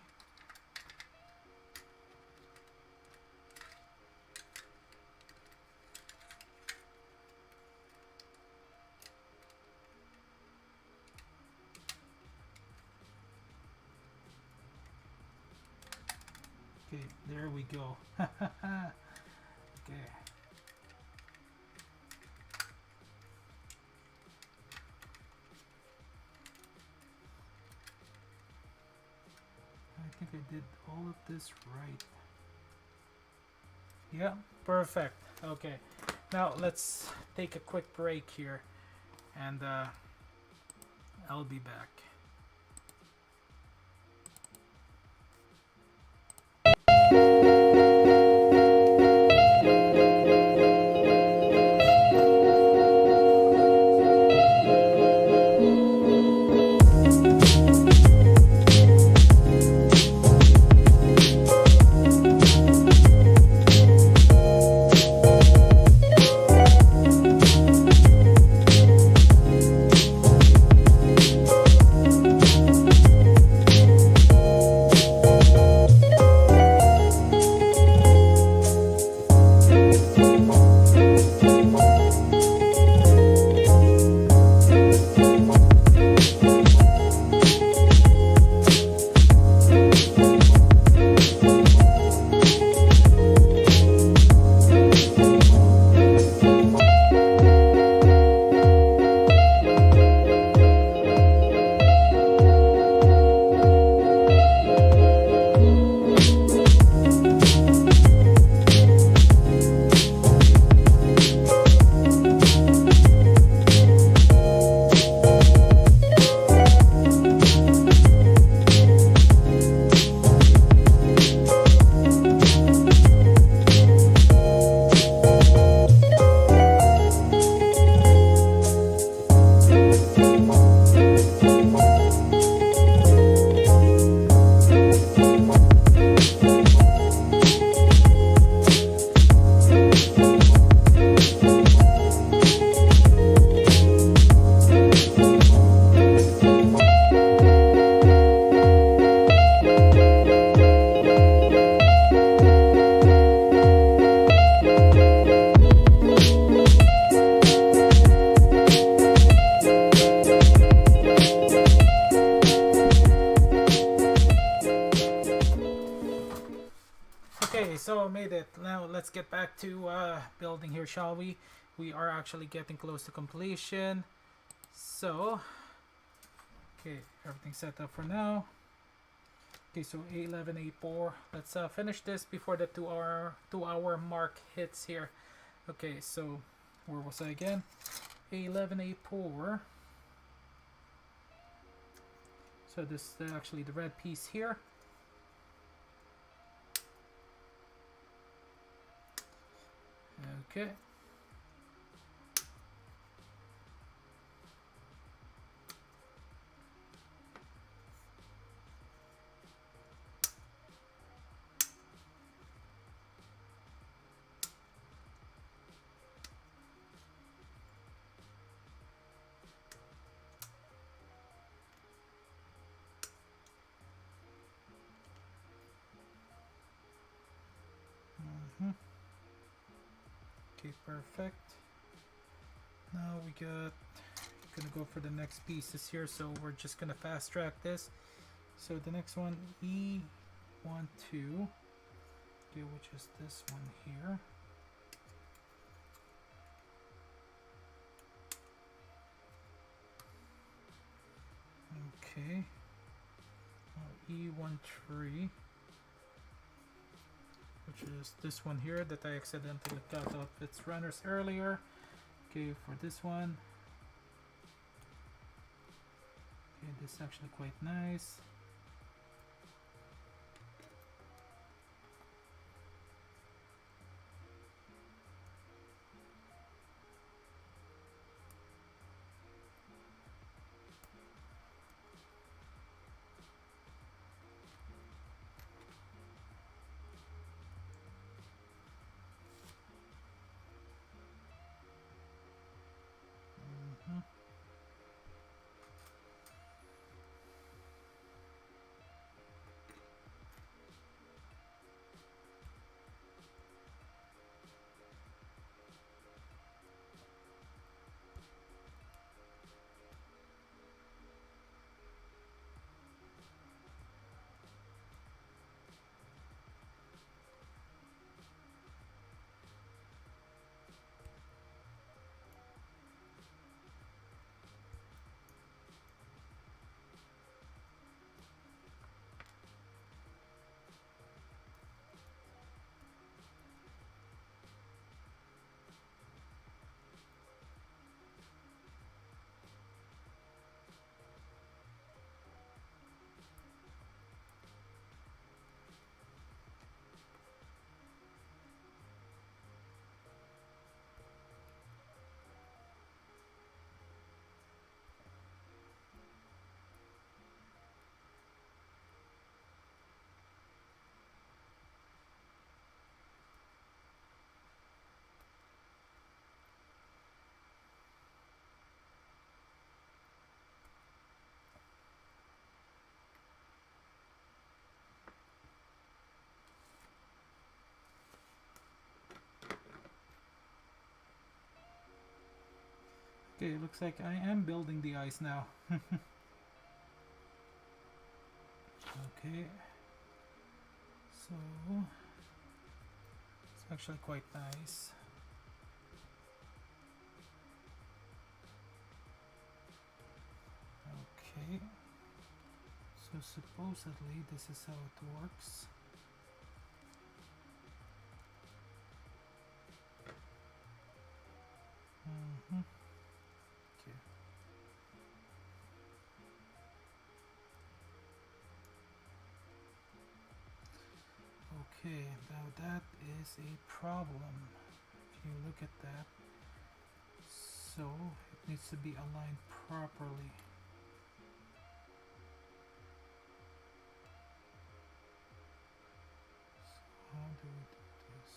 Okay, there we go. Okay. I think I did all of this right. Yeah, perfect. Okay, now let's take a quick break here and I'll be back. Okay, so I made it. Now let's get back to building here, shall we? we are actually getting close to completion. So, okay, everything's set up for now. Okay, so A11, A4. Let's finish this before the 2 hour mark hits here. Okay, so where was I again? A11, A4. So this is actually the red piece here. Okay. Okay, perfect. Now we got gonna go for the next pieces here, so we're just gonna fast track this. So the next one, E12, okay, which is this one here. Okay, E13, which is this one here that I accidentally cut off its runners earlier. Okay, for this one, okay, this is actually quite nice. Okay, it looks like I am building the ice now. Okay, so it's actually quite nice. Okay, so supposedly this is how it works. Okay. Okay, now that is a problem. If you look at that, so it needs to be aligned properly. So how do we do this?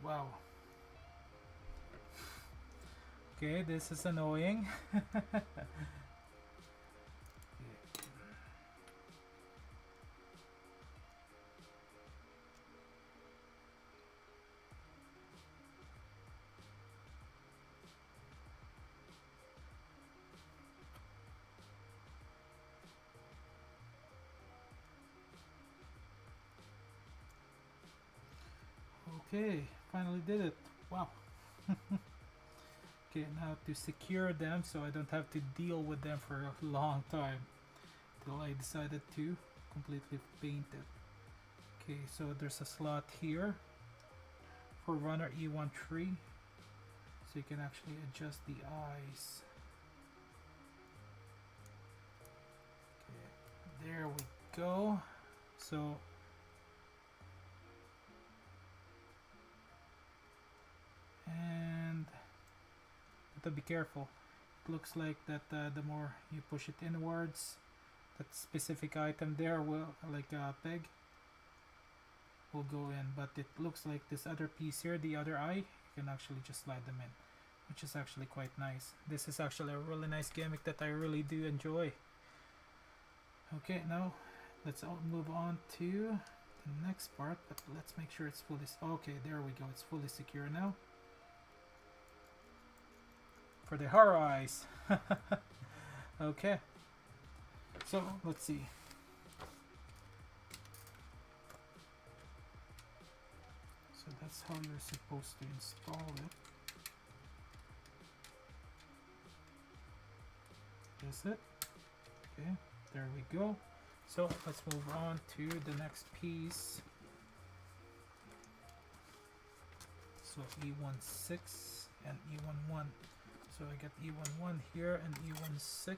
Wow. Okay, this is annoying. Okay, finally did it. Wow. Okay, now to secure them so I don't have to deal with them for a long time till I decided to completely paint it. Okay, so there's a slot here for runner E13, so you can actually adjust the eyes. Okay, there we go. So and to be careful, it looks like that the more you push it inwards, that specific item there will, like a peg, will go in, but it looks like this other piece here, the other eye, you can actually just slide them in, which is actually quite nice. This is actually a really nice gimmick that I really do enjoy. Okay, now let's move on to the next part, but let's make sure it's fully, okay, there we go, it's fully secure now. For the Haro eyes. Okay, so let's see. So that's how you're supposed to install it. Is it? Okay, there we go. So let's move on to the next piece. So E16 and E11. So I got E11 here and E16.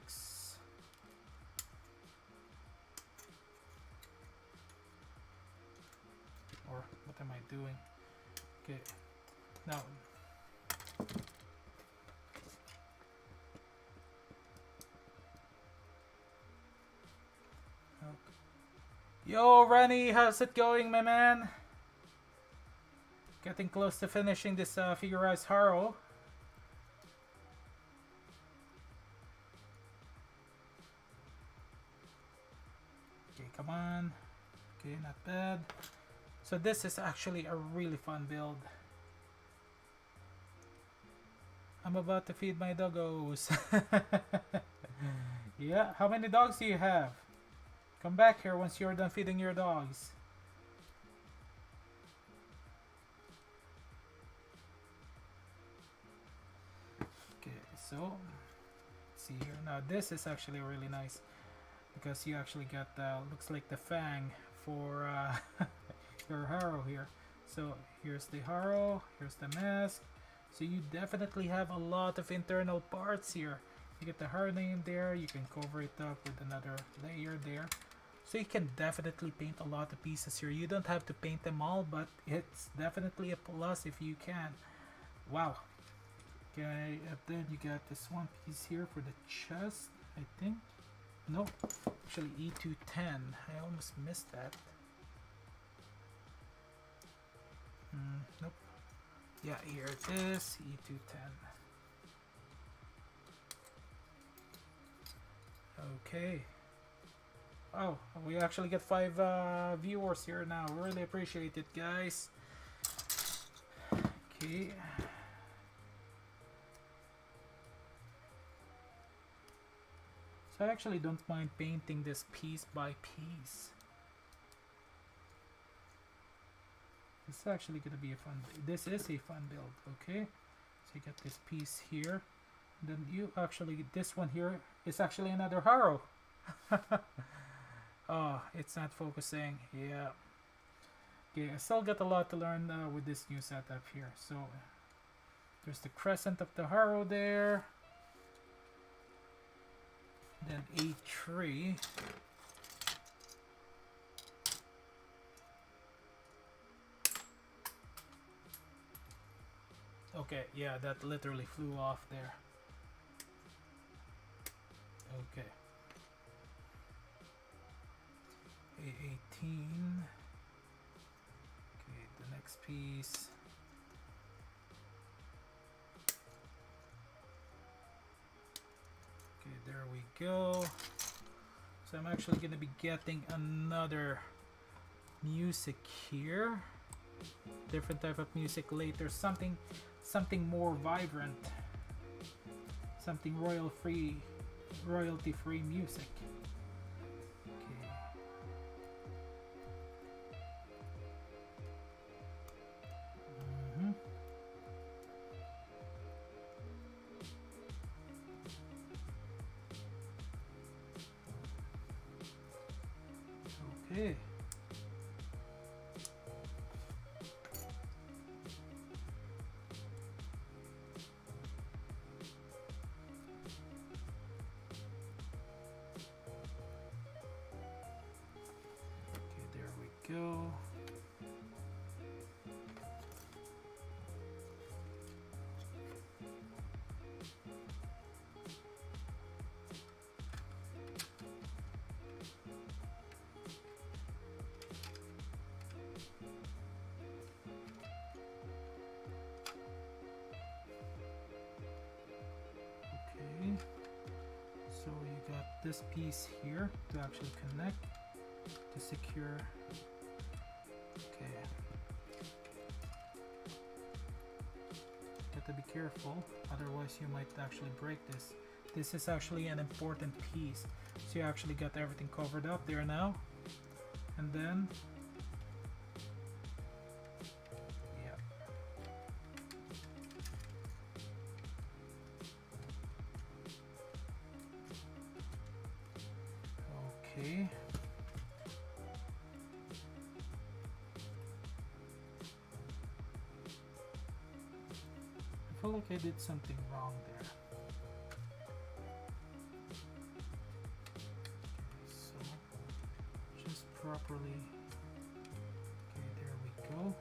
Or what am I doing? Okay, now yo, Rennie, how's it going, my man? Getting close to finishing this figurized Haro. Okay, come on. Okay, not bad. So this is actually a really fun build. I'm about to feed my doggos. Yeah, how many dogs do you have? Come back here once you're done feeding your dogs. Okay, so let's see here. Now this is actually really nice because you actually got looks like the fang for your Haro here. So here's the Haro, here's the mask. So you definitely have a lot of internal parts here. You get the Haro name there, you can cover it up with another layer there. So you can definitely paint a lot of pieces here. You don't have to paint them all, but it's definitely a plus if you can. Wow. Okay, and then you got this one piece here for the chest, I think. No, actually E210. I almost missed that. Nope. Yeah, here it is, E210. Okay. Oh, we actually get 5 viewers here now. Really appreciate it, guys. Okay. So I actually don't mind painting this piece by piece. This is actually gonna be a fun. This is a fun build. Okay. So you get this piece here. Then you actually, this one here is actually another Haro. Oh, it's not focusing. Yeah. Okay, I still got a lot to learn with this new setup here. So there's the crescent of the Haro there. Then A3. Okay, yeah, that literally flew off there. Okay. A18. Okay, the next piece. we go. So I'm actually gonna be getting another music here. Different type of music later. Something more vibrant. Something royalty-free music. Okay. Okay. Go. Okay. So you got this piece here to actually connect to secure. To be careful, otherwise you might actually break this. This is actually an important piece, so you actually got everything covered up there now. And then okay. I feel like I did something wrong there. So just properly. Okay, there we go.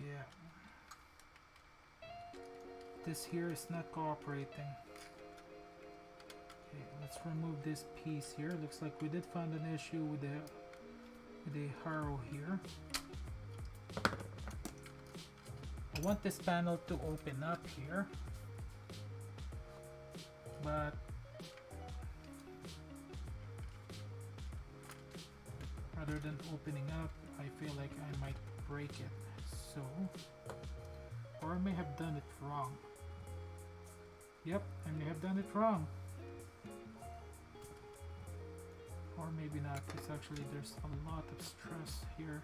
Yeah. This here is not cooperating. Okay, let's remove this piece here. Looks like we did find an issue with the Haro here. I want this panel to open up here, but rather than opening up, I feel like I might break it. So, or I may have done it wrong. Yep, I may have done it wrong. Or maybe not. It's actually, there's a lot of stress here.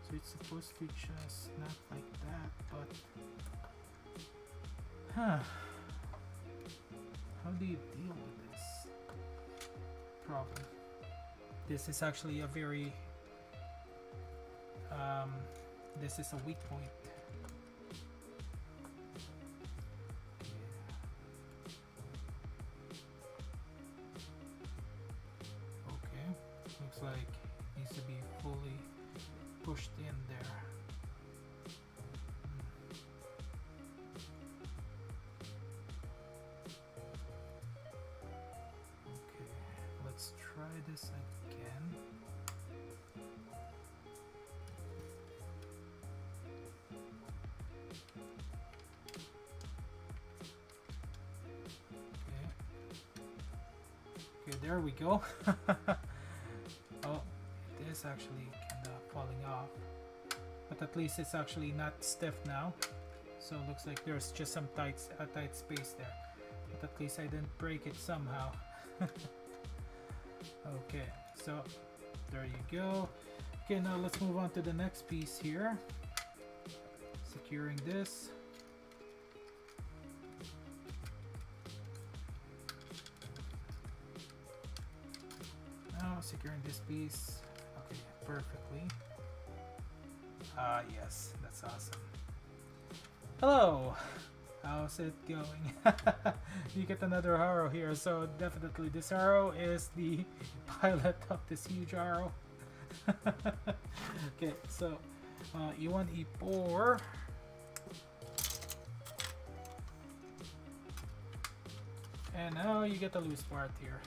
So it's supposed to just not like that, but how do you deal with this problem? This is actually a very this is a weak point. Okay, looks like it needs to be fully pushed in there. Okay, let's try this again. Okay, there we go. Oh, it is actually kind of falling off, but at least it's actually not stiff now. So it looks like there's just some tight space there, but at least I didn't break it somehow. Okay, so there you go. Okay, now let's move on to the next piece here. Securing this. Now securing this piece. Okay, perfectly. Yes, that's awesome. Hello! How's it going? You get another Haro here, so definitely this Haro is the pilot of this huge Haro. Okay, so E1, E4. And now you get a loose part here.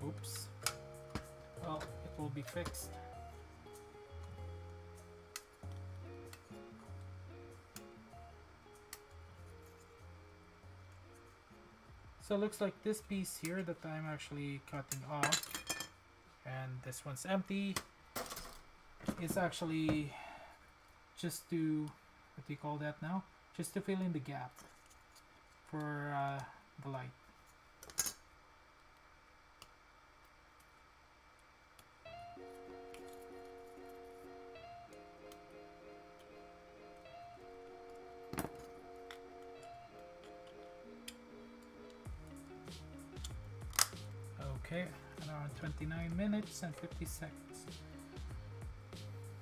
Oops. Well, it will be fixed. So it looks like this piece here that I'm actually cutting off, and this one's empty, is actually just to, what do you call that now? Just to fill in the gap for the light. Okay, around 29 minutes and 50 seconds.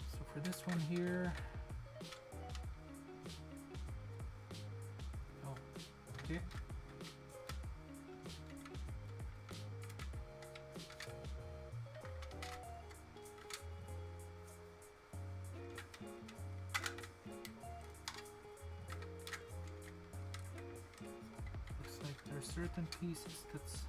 So for this one here, oh, okay. Looks like there are certain pieces that's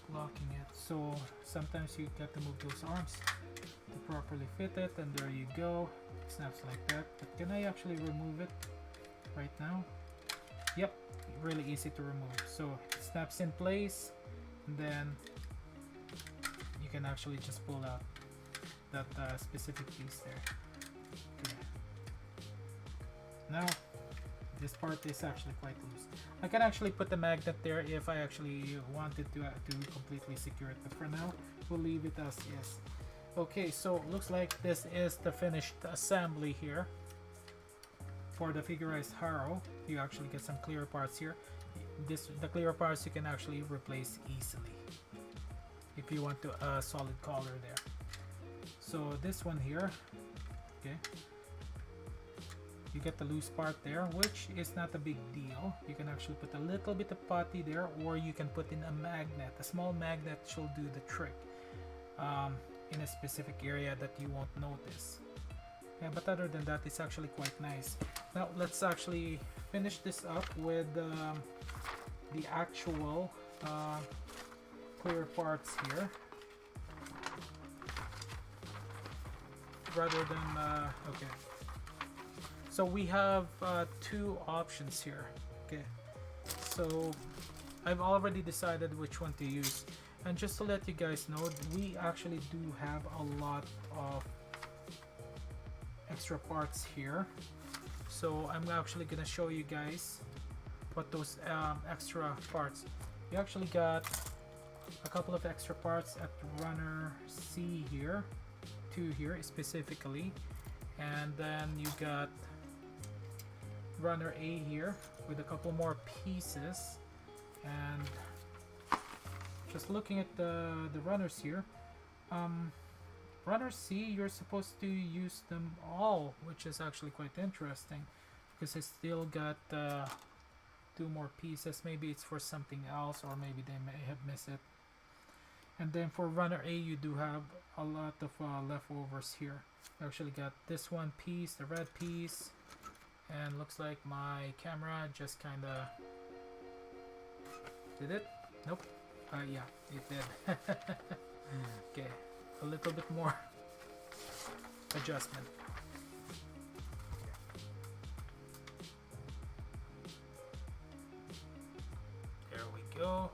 blocking it, so sometimes you got to move those arms to properly fit it, and there you go, it snaps like that. But can I actually remove it right now? Yep, really easy to remove. So it snaps in place, and then you can actually just pull out that specific piece there. Okay. Now this part is actually quite loose. I can actually put the magnet there if I actually wanted to completely secure it, but for now we'll leave it as is. Okay, so it looks like this is the finished assembly here for the figurized Haro. You actually get some clear parts here. The clear parts you can actually replace easily if you want a solid color there. So this one here, okay, you get the loose part there, which is not a big deal. You can actually put a little bit of putty there, or you can put in a magnet. A small magnet shall do the trick in a specific area that you won't notice. Yeah, but other than that, it's actually quite nice. Now let's actually finish this up with the actual clear parts here, rather than okay. So we have two options here. Okay, so I've already decided which one to use, and just to let you guys know, we actually do have a lot of extra parts here. So I'm actually gonna show you guys what those extra parts. You actually got a couple of extra parts at runner C here, two here specifically, and then you got runner A here with a couple more pieces. And just looking at the runners here, runner C, you're supposed to use them all, which is actually quite interesting because it's still got two more pieces. Maybe it's for something else, or maybe they may have missed it. And then for runner A, you do have a lot of leftovers here. You actually got this one piece, the red piece, and looks like my camera just kind of did it. Nope. Yeah, it did. Okay, a little bit more adjustment. There we go.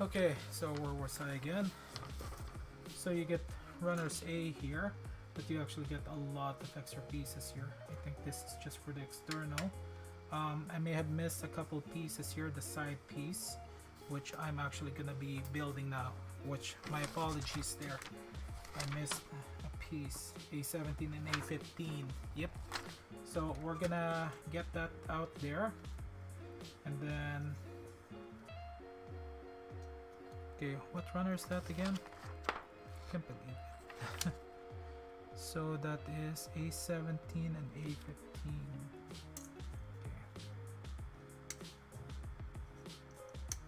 Okay, so where was I again? So you get runners A here, but you actually get a lot of extra pieces here. I think this is just for the external. I may have missed a couple pieces here, the side piece, which I'm actually gonna be building now, which my apologies there. I missed a piece, A17 and A15. Yep. So we're gonna get that out there, and then okay, what runner is that again? Can't believe it. So that is A17 and A15.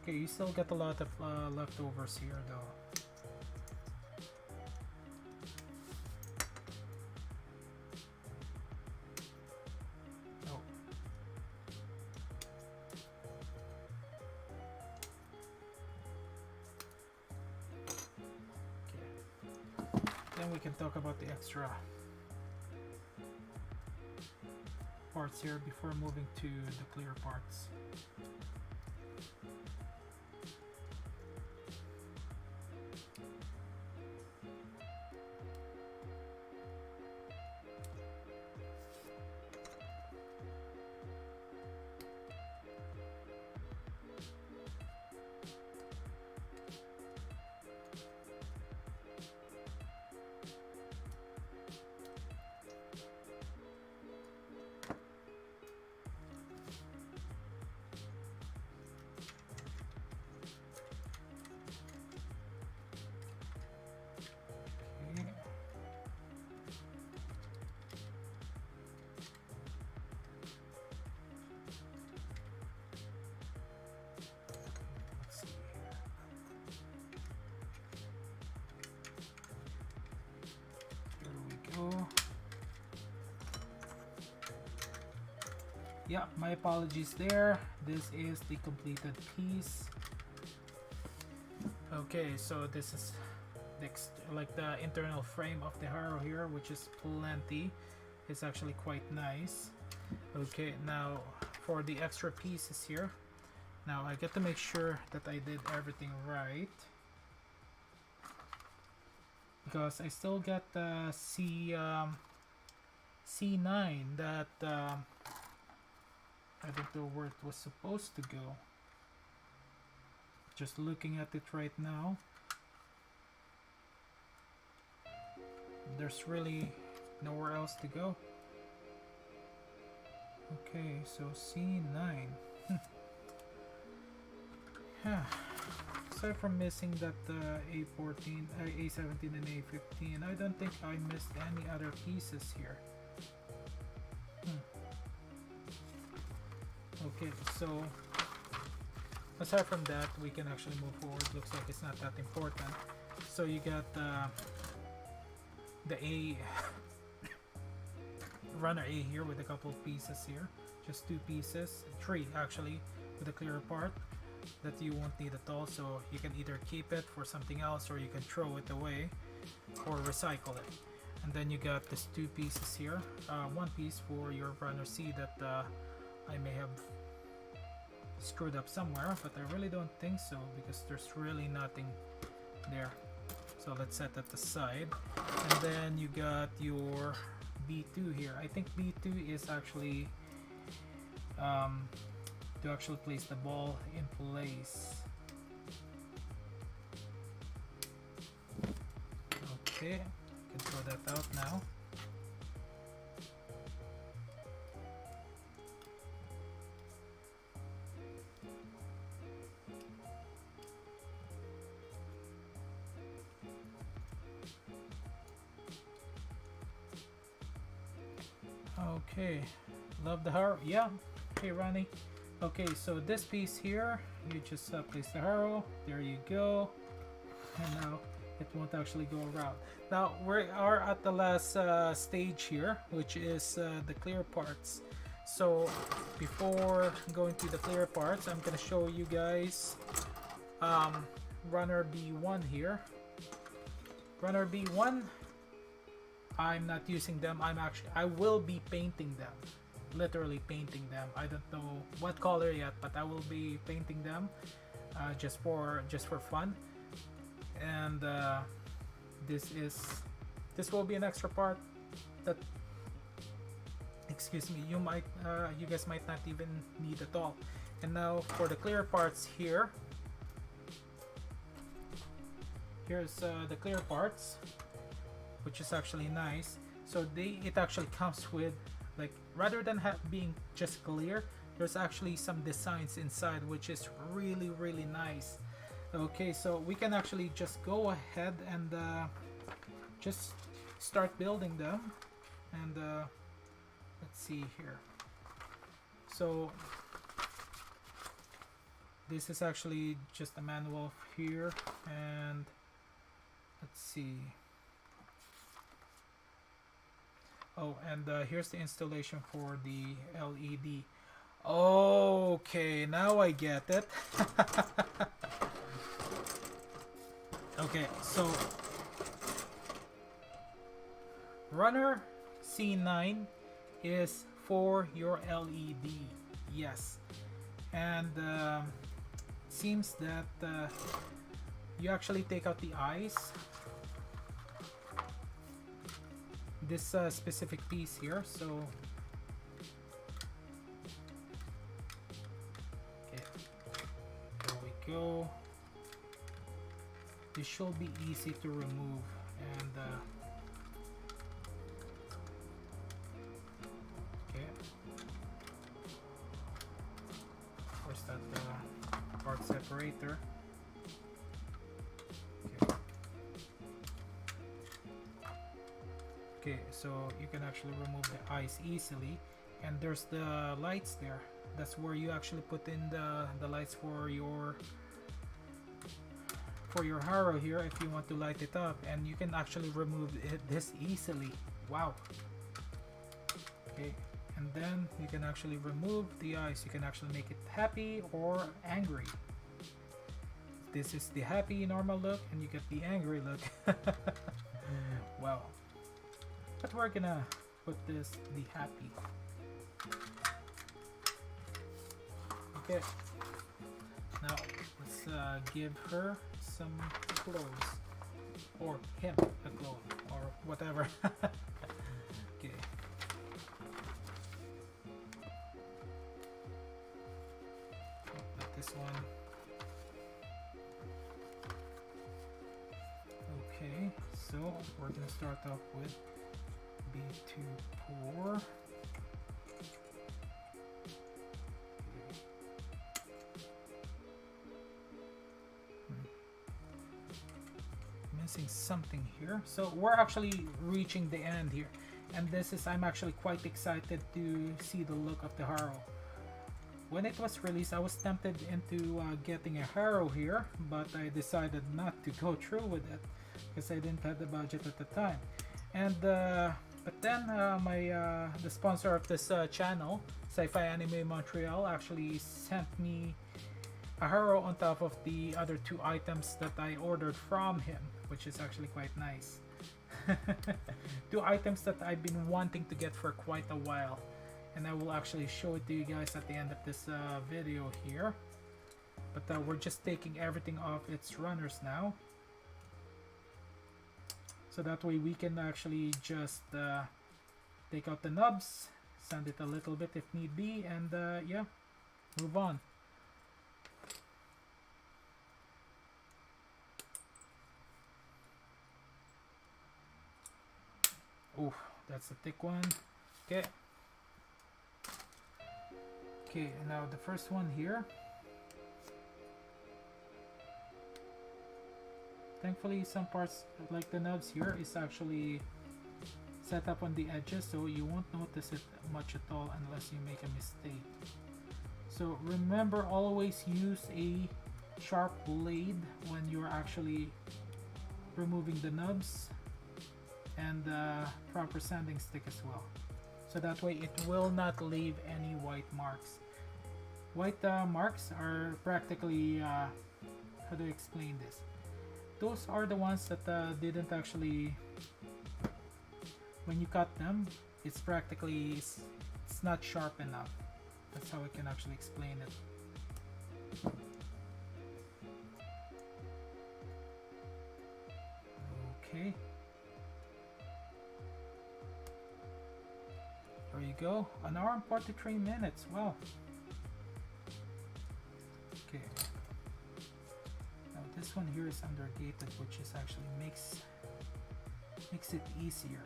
Okay, you still get a lot of leftovers here though. Oh. Okay. Then we can talk about the extra parts here before moving to the clear parts. Yeah, my apologies there. This is the completed piece. Okay, so this is like the internal frame of the Haro here, which is plenty. It's actually quite nice. Okay, now for the extra pieces here. Now I get to make sure that I did everything right, because I still got the C9 that I don't know where it was supposed to go. Just looking at it right now, there's really nowhere else to go. Okay, so C9. Aside from missing that A14, A17 and A15, I don't think I missed any other pieces here. Okay, so aside from that, we can actually move forward. Looks like it's not that important. So you got the A runner A here with a couple of pieces here, just 2 pieces, 3 actually, with a clearer part that you won't need at all. So you can either keep it for something else, or you can throw it away or recycle it. And then you got this 2 pieces here, 1 piece for your runner C that I may have screwed up somewhere, but I really don't think so, because there's really nothing there. So let's set that aside. And then you got your B2 here. I think B2 is actually to actually place the ball in place. Okay, can throw that out now. Okay, love the Haro. Yeah, okay, Ronnie. Okay, so this piece here, you just place the Haro. There you go. And now it won't actually go around. Now we are at the last stage here, which is the clear parts. So before going to the clear parts, I'm gonna show you guys runner B1 here. Runner B1, I'm not using them. I will be painting them, literally painting them. I don't know what color yet, but I will be painting them just for fun. And this will be an extra part that, excuse me, you guys might not even need at all. And now for the clear parts here, here's the clear parts, which is actually nice. So it actually comes with, like, rather than being just clear, there's actually some designs inside, which is really, really nice. Okay, so we can actually just go ahead and just start building them. And let's see here. So this is actually just a manual here, and let's see. Oh, and here's the installation for the LED. Okay, now I get it. Okay, so runner C9 is for your LED, yes. And seems that you actually take out the eyes, this specific piece here. So okay, there we go. This should be easy to remove. And okay, of course that part separator. Okay, so you can actually remove the eyes easily, and there's the lights there. That's where you actually put in the lights for your Haro here if you want to light it up, and you can actually remove this easily. Wow. Okay, and then you can actually remove the eyes. You can actually make it happy or angry. This is the happy normal look, and you get the angry look. Wow. But we're gonna put this the happy. Okay. Now let's give her some clothes, or him a clothes, or whatever. Okay. Like this one. Okay, so we're gonna start off with B2 pour. Missing something here. So we're actually reaching the end here, and this is, I'm actually quite excited to see the look of the Haro. When it was released, I was tempted into getting a Haro here, but I decided not to go through with it because I didn't have the budget at the time. And but then the sponsor of this channel, Sci-Fi Anime Montreal, actually sent me a Haro on top of the other two items that I ordered from him, which is actually quite nice. Two items that I've been wanting to get for quite a while, and I will actually show it to you guys at the end of this video here. But we're just taking everything off its runners now, so that way we can actually just take out the nubs, sand it a little bit if need be, and yeah, move on. Ooh, that's a thick one. Okay. Okay, now the first one here. Thankfully, some parts like the nubs here is actually set up on the edges, so you won't notice it much at all unless you make a mistake. So remember, always use a sharp blade when you're actually removing the nubs, and proper sanding stick as well, so that way it will not leave any white marks. White marks are practically, how do I explain this? Those are the ones that didn't actually, when you cut them, it's practically, it's not sharp enough. That's how I can actually explain it. Okay. There you go. 1 hour and 43 minutes. Wow. Okay. Now this one here is undergated, which is actually makes it easier.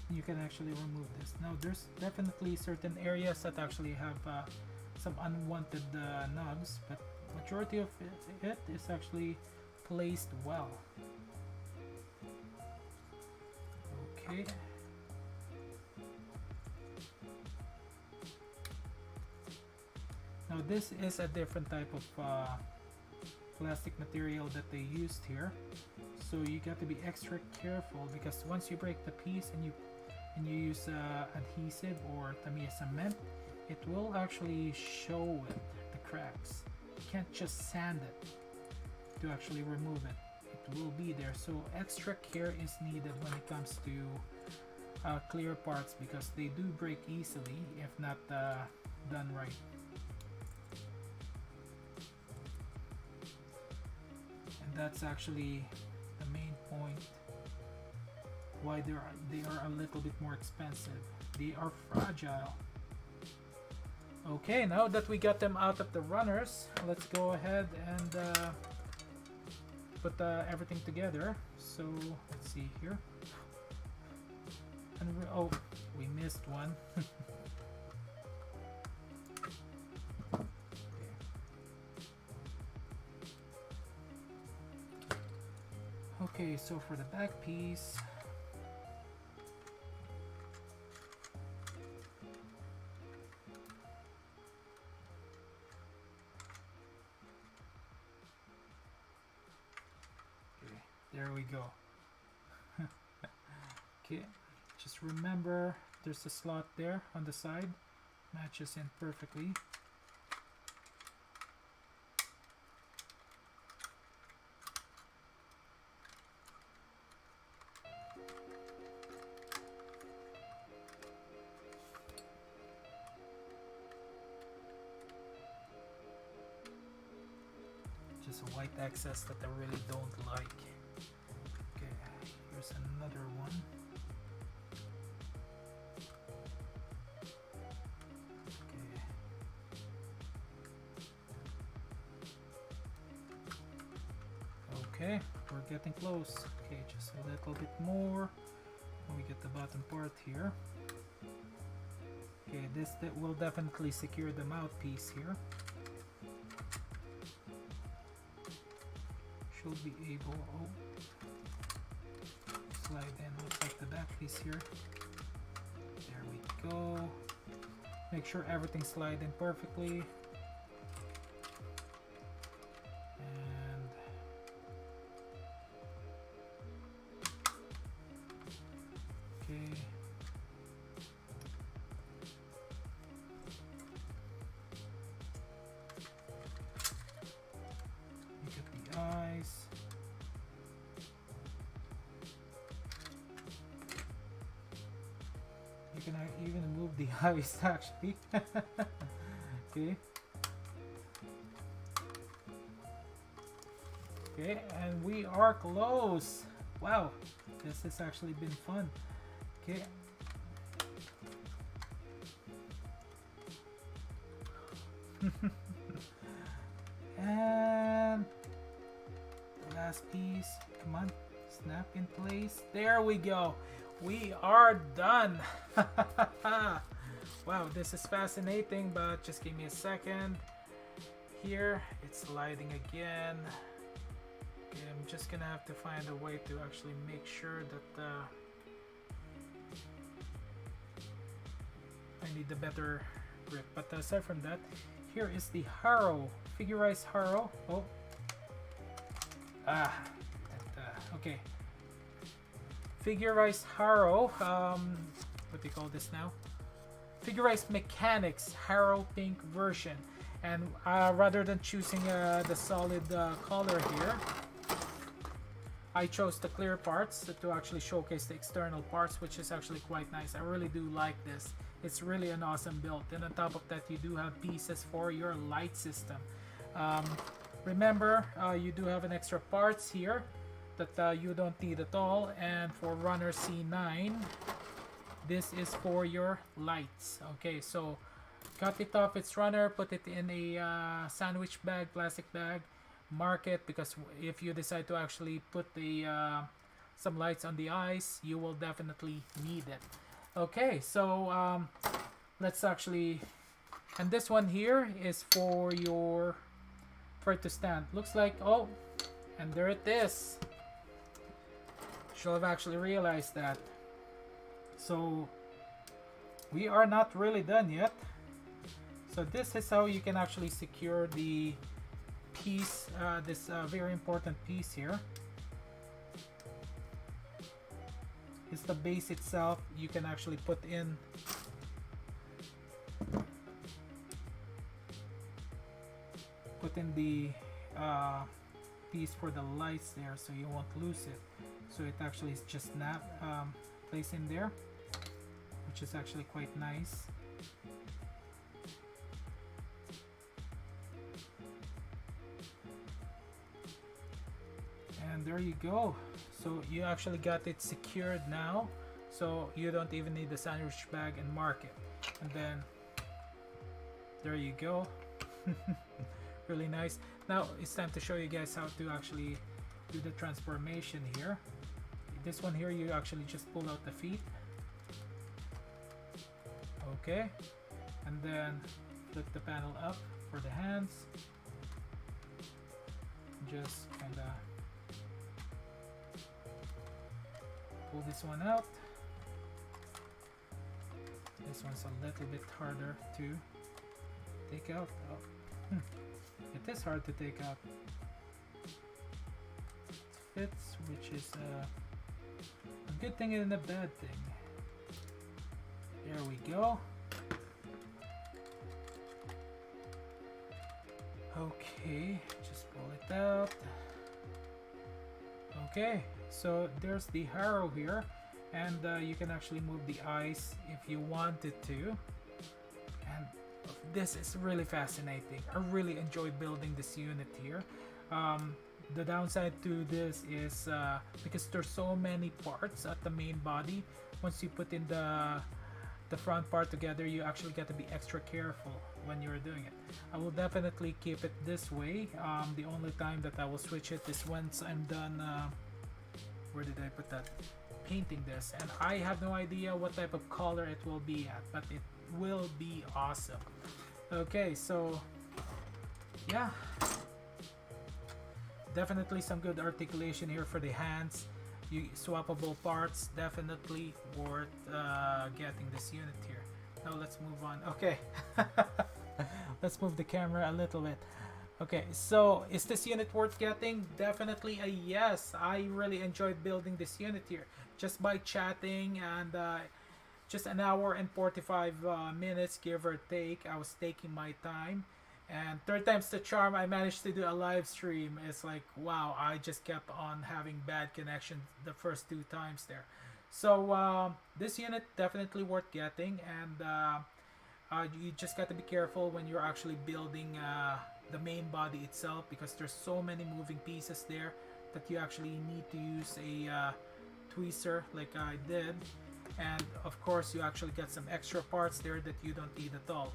You can actually remove this. Now there's definitely certain areas that actually have some unwanted nubs, but majority of it is actually placed well. Okay. Now this is a different type of plastic material that they used here, so you got to be extra careful, because once you break the piece and you use adhesive or Tamiya cement, it will actually show it, the cracks. You can't just sand it to actually remove it. It will be there, so extra care is needed when it comes to clear parts, because they do break easily if not done right. And that's actually the main point why they are a little bit more expensive. They are fragile. Okay, now that we got them out of the runners, let's go ahead and put everything together. So let's see here. And oh, we missed one. Okay, so for the back piece, okay, there we go. Okay, just remember there's a slot there on the side, matches in perfectly. Just a white excess that I really don't like. Okay, here's another one. Okay, we're getting close. Okay, just a little bit more. We get the bottom part here. Okay, this will definitely secure the mouthpiece here. Should be able, slide in, looks like the back piece here. There we go. Make sure everything slides in perfectly. And okay. You get the eyes. You can even move the eyes actually. Okay. Okay, and we are close. Wow, this has actually been fun. Okay. And the last piece, come on, snap in place. There we go. We are done. Wow, this is fascinating, but just give me a second. Here, it's sliding again. Okay, I'm just gonna have to find a way to actually make sure that I need the better grip. But aside from that, here is the Haro, figurized Haro. Oh, okay. Figurized Haro, what do you call this now? Figurized Mechanics Haro Pink version. And rather than choosing the solid color here, I chose the clear parts to actually showcase the external parts, which is actually quite nice. I really do like this. It's really an awesome build. And on top of that, you do have pieces for your light system. Remember, you do have an extra parts here that you don't need at all. And for runner C9, this is for your lights. Okay, so cut it off its runner, put it in a sandwich bag, plastic bag, mark it, because if you decide to actually put the some lights on the eyes, you will definitely need it. Okay, so let's actually, and this one here is for it to stand. Looks like, oh, and there it is. Should have actually realized that. So we are not really done yet. So this is how you can actually secure the piece, this very important piece here. It's the base itself. You can actually put in the piece for the lights there, so you won't lose it. So it actually is just placed in there, which is actually quite nice. And there you go. So you actually got it secured now, so you don't even need the sandwich bag and mark it. And then there you go. Really nice. Now it's time to show you guys how to actually do the transformation here. This one here, you actually just pull out the feet. Okay, and then flip the panel up for the hands. Just kinda pull this one out. This one's a little bit harder to take out. Oh. It is hard to take out. It fits, which is a good thing and a bad thing. There we go. Okay, just pull it out. Okay, so there's the Haro here, and you can actually move the eyes if you wanted to. And this is really fascinating. I really enjoyed building this unit here. The downside to this is because there's so many parts at the main body. Once you put in the front part together, you actually got to be extra careful when you're doing it. I will definitely keep it this way. The only time that I will switch it is once I'm done. Where did I put that? Painting this, and I have no idea what type of color it will be at, but it will be awesome. Okay, so yeah, definitely some good articulation here for the hands. Swappable parts, definitely worth getting this unit here. Now let's move on. Okay. Let's move the camera a little bit. Okay, so is this unit worth getting? Definitely a yes. I really enjoyed building this unit here. Just by chatting and just an hour and 45 minutes, give or take. I was taking my time. And third time's the charm, I managed to do a live stream. It's like, wow, I just kept on having bad connection the first 2 times there. So this unit definitely worth getting, and you just got to be careful when you're actually building the main body itself, because there's so many moving pieces there that you actually need to use a tweezer like I did. And of course you actually get some extra parts there that you don't need at all.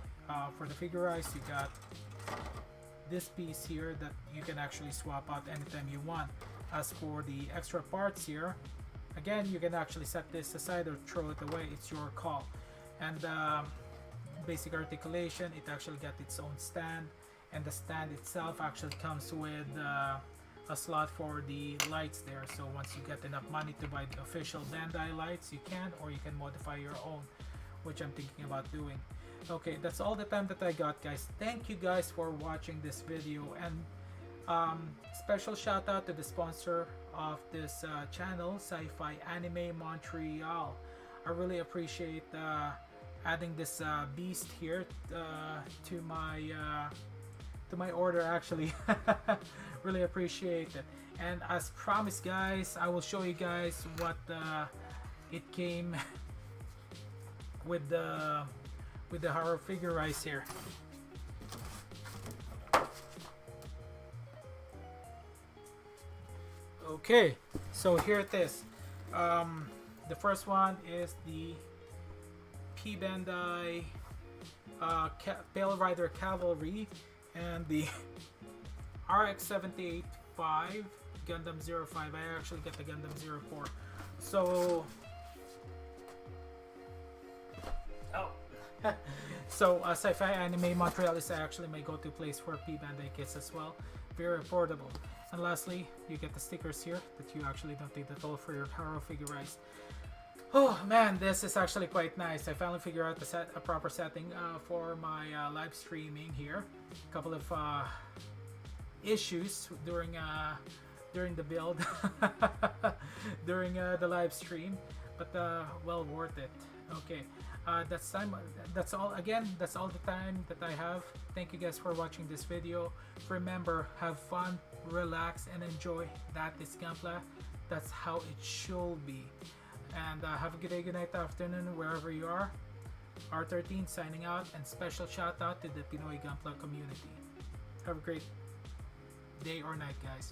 For the figure eyes, you got this piece here that you can actually swap out anytime you want. As for the extra parts here, again, you can actually set this aside or throw it away. It's your call. And basic articulation, it actually got its own stand, and the stand itself actually comes with a slot for the lights there. So once you get enough money to buy the official Bandai lights, you can, or you can modify your own, which I'm thinking about doing. Okay, that's all the time that I got, guys. Thank you guys for watching this video, and special shout out to the sponsor of this channel, Sci-Fi Anime Montreal. I really appreciate adding this beast here to my order, actually. Really appreciate it. And as promised, guys, I will show you guys what it came with the Haro figure eyes here. Okay, so here it is. The first one is the P Bandai Pale Rider Cavalry, and the RX-78-5 Gundam 05. I actually get the Gundam 04. So Sci-Fi Anime Montreal is actually my go-to place for P Bandai kits as well. Very affordable. And lastly, you get the stickers here that you actually don't need at all for your Haro figure eyes. Oh man, this is actually quite nice. I finally figured out a proper setting for my live streaming here. A couple of issues during the build, during the live stream, but well worth it. Okay, that's all. Again, that's all the time that I have. Thank you guys for watching this video. Remember, have fun, relax, and enjoy. That is Gunpla. That's how it should be. And have a good day, good night, afternoon, wherever you are. R13 signing out, and special shout out to the Pinoy Gunpla community. Have a great day or night, guys.